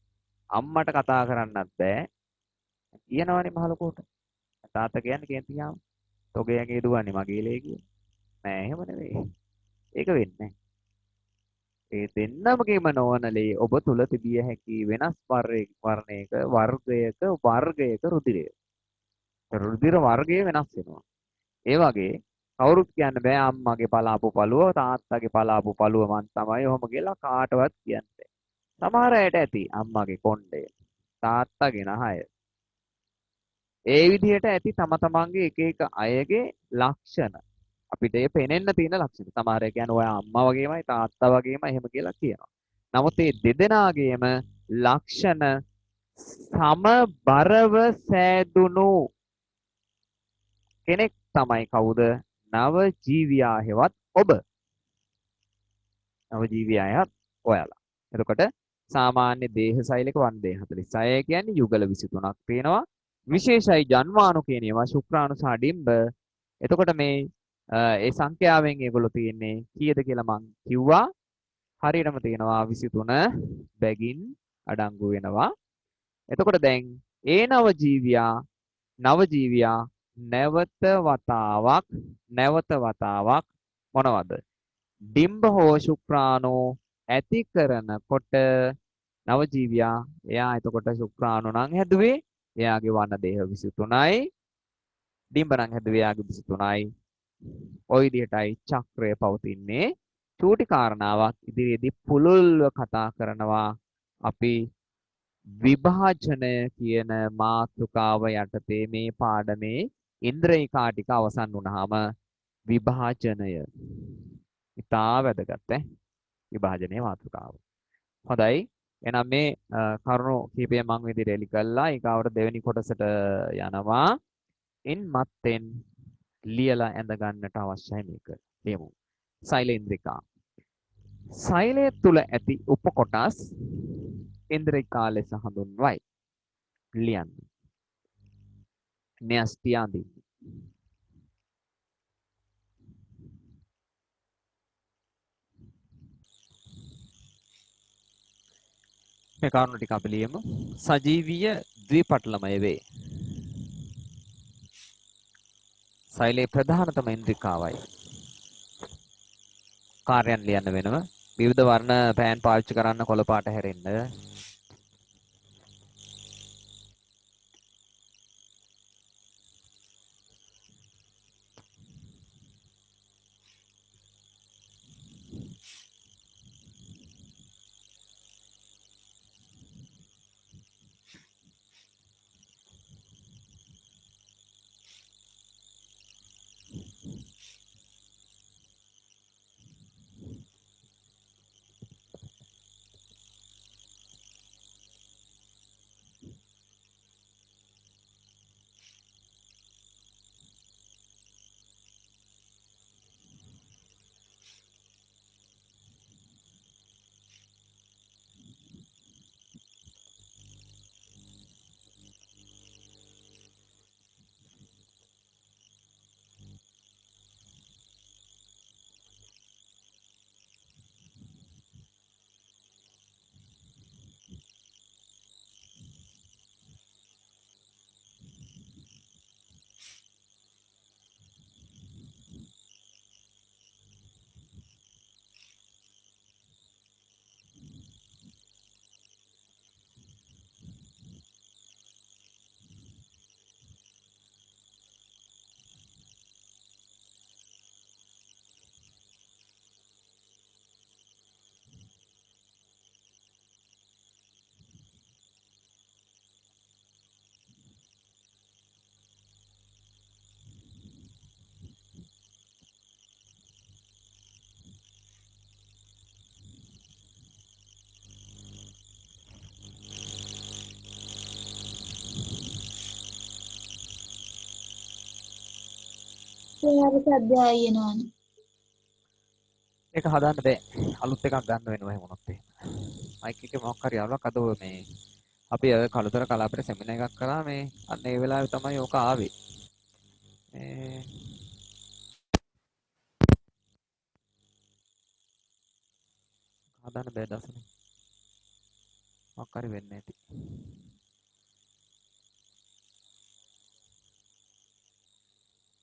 Speaker 1: අම්මට කතා කරන්නත් බෑ. කියනවනේ මහලොකුට. තාත්තා කියන්නේ කේන්තියාම. තොගයගේ දුවන්නේ මගේ ලේ කියලා. නෑ එහෙම නෙවෙයි. ඒක වෙන්නේ නෑ. ඒ දෙන්නමගේම නොවන ලේ ඔබ තුල තිබිය හැකි වෙනස් වර්ගයක රුධිරය. රුධිර වර්ගය වෙනස් වෙනවා. ඒ වගේ කවුරුත් කියන්න බෑ අම්මගේ පලාපු පළුව තාත්තගේ පලාපු පළුව මන් තමයි ඔහොම කියලා කාටවත් කියන්න බෑ. සමහර අයට ඇති අම්මගේ කොණ්ඩය තාත්තගේ නහය. ඒ විදිහට ඇති තම තමන්ගේ එක අයගේ ලක්ෂණ. අපිට ඒ පෙනෙන්න තියෙන ලක්ෂණ. සමහර අය කියන්නේ ඔය අම්මා වගේමයි තාත්තා වගේමයි එහෙම කියලා කියනවා. නමුත් මේ දෙදෙනාගේම ලක්ෂණ සමබරව සෑදුණු කෙනෙක් තමයි කවුද? නව ජීවියා හෙවත් ඔබ. නව ජීවියා හෙවත් ඔයාලා. එතකොට සාමාන්‍ය දේහ සෛලක වන්දේ 46 කියන්නේ යුගල 23ක් තියෙනවා. විශේෂයි ජන්මාණු කියන ඒවා ශුක්‍රාණු සහ ඩිම්බ. එතකොට මේ ඒ සංඛ්‍යාවෙන් ඒගොල්ලෝ තියෙන්නේ කීයද කියලා මං කිව්වා. හරියටම තියෙනවා 23 බැගින් අඩංගු වෙනවා. එතකොට දැන් ඒ නව ජීවියා නැවත වතාවක් මොනවද? ඩිම්බ හෝ ශුක්‍රාණු ඇති කරනකොට නව ජීවියා එයා එතකොට ශුක්‍රාණු නම් හැදුවේ එයාගේ වර්ණ දේහ 23යි. ඩිම්බ නම් හැදුවේ එයාගේ 23යි. ওই විදිහටයි චක්‍රය පවතින්නේ. චූටි කාරණාවක් ඉදිරියේදී පුළුල්ව කතා කරනවා අපි විභාජනය කියන මාතෘකාව යටතේ මේ පාඩමේ ඉන්ද්‍රියිකා ටික අවසන් වුණාම විභාජනය ඉතා වැදගත් විභාජනයේ මාතෘකාව. හොඳයි. එහෙනම් මේ කරුණු කීපය මම විදිහට එලි කළා. ඊගාවට දෙවෙනි කොටසට යනවා. ඉන් මත්තෙන් ලියලා ඇඳ ගන්නට අවශ්‍යයි මේක. ලියමු. සෛලේන්ද්‍රිකා. සෛලය තුල ඇති උපකොටස් ඉන්ද්‍රිකා ලෙස හඳුන්වයි. ලියන්න. න්‍යෂ්ටි අඳින්න. මේ කාරණා ටික අපි ලියමු. සජීවීය ද්විපටලමය වේ. සෛලේ ප්‍රධානතම ඉන්ද්‍රිකාවයි. කාර්යයන් ලියන්න වෙනව. විවිධ වර්ණ පෑන් පාවිච්චි කරන්න කොළ පාට හැරෙන්න.
Speaker 3: ඒකට අධ්‍යයය එනවනේ.
Speaker 1: ඒක හදාන්න බෑ. අලුත් එකක් ගන්න වෙනවා එහෙම වුණොත් එහෙම. මයික් එකේ මොකක් හරි අවුලක් අද ඔය මේ අපි අර කළුතර කලාපේ සෙමිනාර් එකක් කරා මේ අන්න ඒ වෙලාවේ තමයි ඕක ආවේ. හදාන්න බෑ දසනේ. මොකක් හරි වෙන්නේ නැති.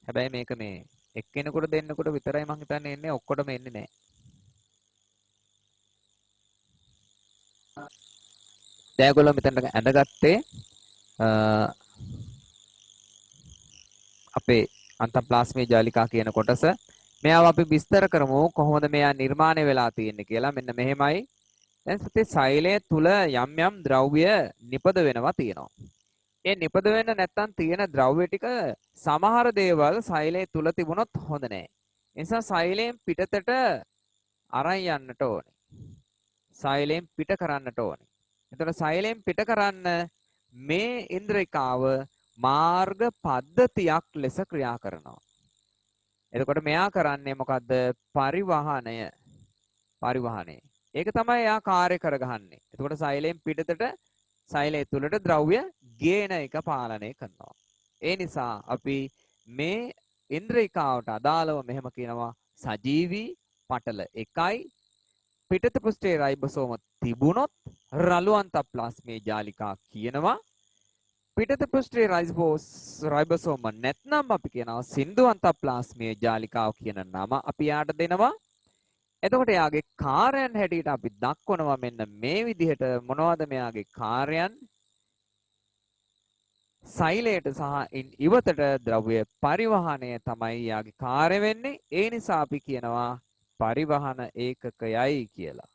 Speaker 1: හැබැයි මේක මේ එක්කෙනෙකුට දෙන්නෙකුට විතරයි මං හිතන්නේ එන්නේ ඔක්කොටම එන්නේ නැහැ. දැන් ඔයගොල්ලෝ මෙතන ඇඳගත්තේ අපේ අන්තප්ලාස්මේ ජාලිකා කියන කොටස. මෙයාව අපි විස්තර කරමු කොහොමද මෙයා නිර්මාණය වෙලා තියෙන්නේ කියලා. මෙන්න මෙහෙමයි. දැන් සතේ සෛලය තුල යම් යම් ද්‍රව්‍ය නිපද වෙනවා තියෙනවා. ඒ නිපද වෙන්න නැත්තම් තියෙන ද්‍රව්‍ය ටික සමහර දේවල් සෛලය තුල තිබුණොත් හොඳ නැහැ. ඒ නිසා සෛලයෙන් පිටතට අරන් යන්නට ඕනේ. සෛලයෙන් පිට කරන්නට ඕනේ. එතකොට සෛලයෙන් පිට කරන්න මේ ඉන්ද්‍රිකාව මාර්ග පද්ධතියක් ලෙස ක්‍රියා කරනවා. එතකොට මෙයා කරන්නේ මොකද්ද? පරිවහනය. පරිවහනය. ඒක තමයි එයා කාර්ය කරගන්නේ. එතකොට සෛලයෙන් පිටතට සෛලය තුළට ද්‍රව්‍ය ගේන එක පාලනය කරනවා. ඒ නිසා අපි මේ ඉන්ද්‍රිකාවට අදාළව මෙහෙම කියනවා සජීවී පටල 1යි පිටත පෘෂ්ඨයේ රයිබෝසෝම තිබුණොත් රළු අන්තප්ලාස්මේ ජාලිකා කියනවා. පිටත පෘෂ්ඨයේ රයිබෝසෝම නැත්නම් අපි කියනවා සින්දු අන්තප්ලාස්මේ ජාලිකාව කියන නම අපි යාට දෙනවා. එතකොට එයාගේ කාර්යයන් හැටියට අපි දක්වනවා මෙන්න මේ විදිහට මොනවද මෙයාගේ කාර්යයන්? සෛලයට සහ ඉවතට ද්‍රව්‍ය පරිවහනය තමයි යාගේ කාර්ය වෙන්නේ. ඒ නිසා අපි කියනවා පරිවහන ඒකකයයි කියලා.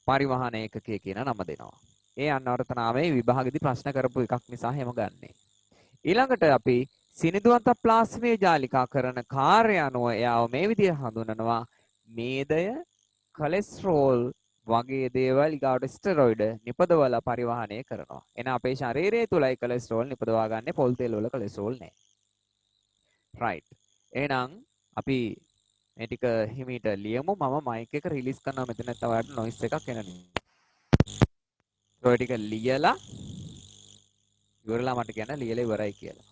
Speaker 1: පරිවහන ඒකකය කියන නම දෙනවා. ඒ අන්වර්ථ නාමයේ විභාගෙදි ප්‍රශ්න කරපු එකක් නිසා හැම ගන්නෙ. ඊළඟට අපි සිනිඳුවන්ත ප්ලාස්මේ ජාලිකා කරන කාර්ය අනුව එයාව මේ විදිහට හඳුන්වනවා. මේදය කොලෙස්ටරෝල් වගේ දේවල් ඊගාවට ස්ටෙරොයිඩ් නිපදවලා පරිවහනය කරනවා. එන අපේ ශරීරය තුලයි කොලෙස්ටරෝල් නිපදවා ගන්න පොල් තෙල් වල කොලෙස්ටරෝල් නැහැ. රයිට්. එහෙනම් අපි මේ ටික හිමීට ලියමු. මම මයික් එක රිලීස් කරනවා මෙතන නැත්නම් ඔයාලට නොයිස් එකක් එන නිසා. ඔය ටික ලියලා ඉවරලා මට කියන්න ලියලා ඉවරයි කියලා.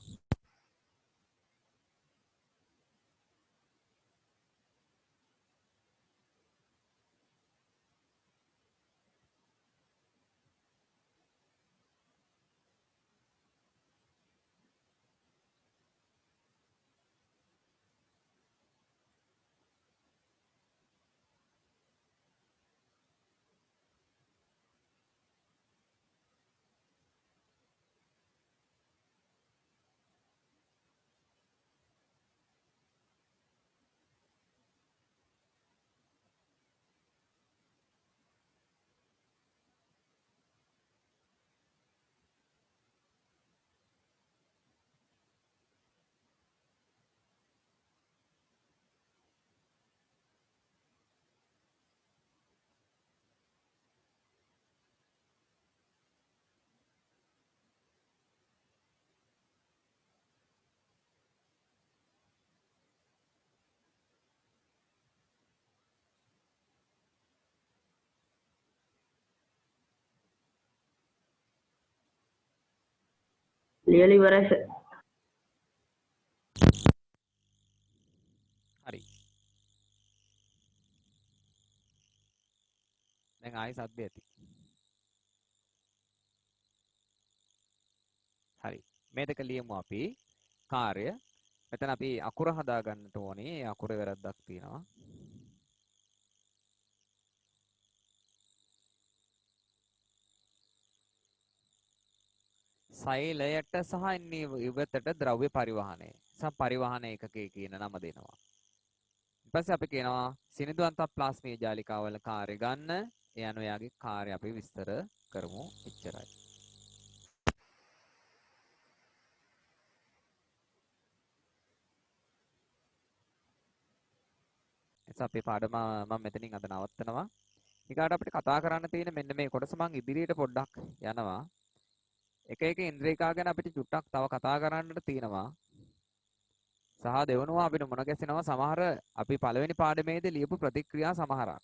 Speaker 2: ලියලා ඉවරයි සර්.
Speaker 1: හරි. දැන් ආයෙ සද්ද ඇති. හරි. මේ දෙක ලියමු අපි. කාර්ය. මෙතන අපි අකුර හදා ගන්නට ඕනේ. ඒ අකුරේ වැරද්දක් තියෙනවා. සෛලයට සහ ඉවතට ද්‍රව්‍ය පරිවහනය. පරිවහන ඒකකය කියන නම දෙනවා. ඊට පස්සේ අපි කියනවා සිනිඳු අන්තප්ලාස්මීය ජාලිකාවල කාර්ය ගන්න. ඒ අනුව යාගේ කාර්ය අපි විස්තර කරමු. එච්චරයි. එතකොට අපේ පාඩම මම මෙතනින් අද නවත්තනවා. ඊගාට අපිට කතා කරන්න තියෙන මෙන්න මේ කොටස මම ඉදිරියට පොඩ්ඩක් යනවා. එක ඉන්ද්‍රිකා ගැන අපිට චුට්ටක් තව කතා කරන්නට තියෙනවා. සහ දෙවනුව අපිට මුණ ගැසෙනවා සමහර අපි පළවෙනි පාඩමේදී ලියපු ප්‍රතික්‍රියා සමහරක්.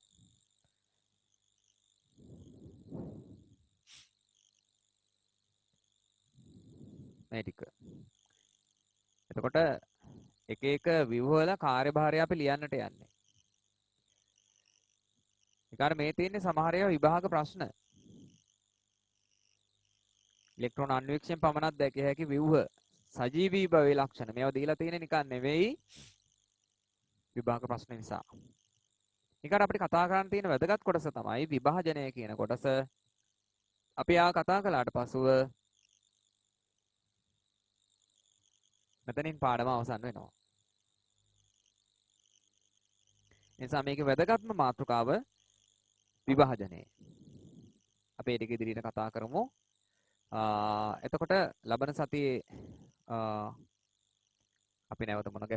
Speaker 1: මේ ටික. එතකොට එක ව්‍යුහවල කාර්යභාරය අපි ලියන්නට යන්නේ. ඊගාට මේ තියෙන්නේ සමහර ඒවා විභාග ප්‍රශ්න. ඉලෙක්ට්‍රෝන අන්වීක්ෂණය පමණක් දැකිය හැකි ව්‍යුහ සජීවී භවයේ ලක්ෂණ. මේවා දීලා තියෙන්නේ නිකන් නෙවෙයි විභාග ප්‍රශ්න නිසා. ඊකට අපිට කතා කරන්න තියෙන වැදගත් කොටස තමයි විභාජනය කියන කොටස. අපි ආ කතා කළාට පසුව මෙතනින් පාඩම අවසන් වෙනවා. නිසා මේකේ වැදගත්ම මාතෘකාව විභාජනය. අපි ඒක ඉදිරියට කතා කරමු. එතකොට ලබන සතියේ අපි නැවත මොන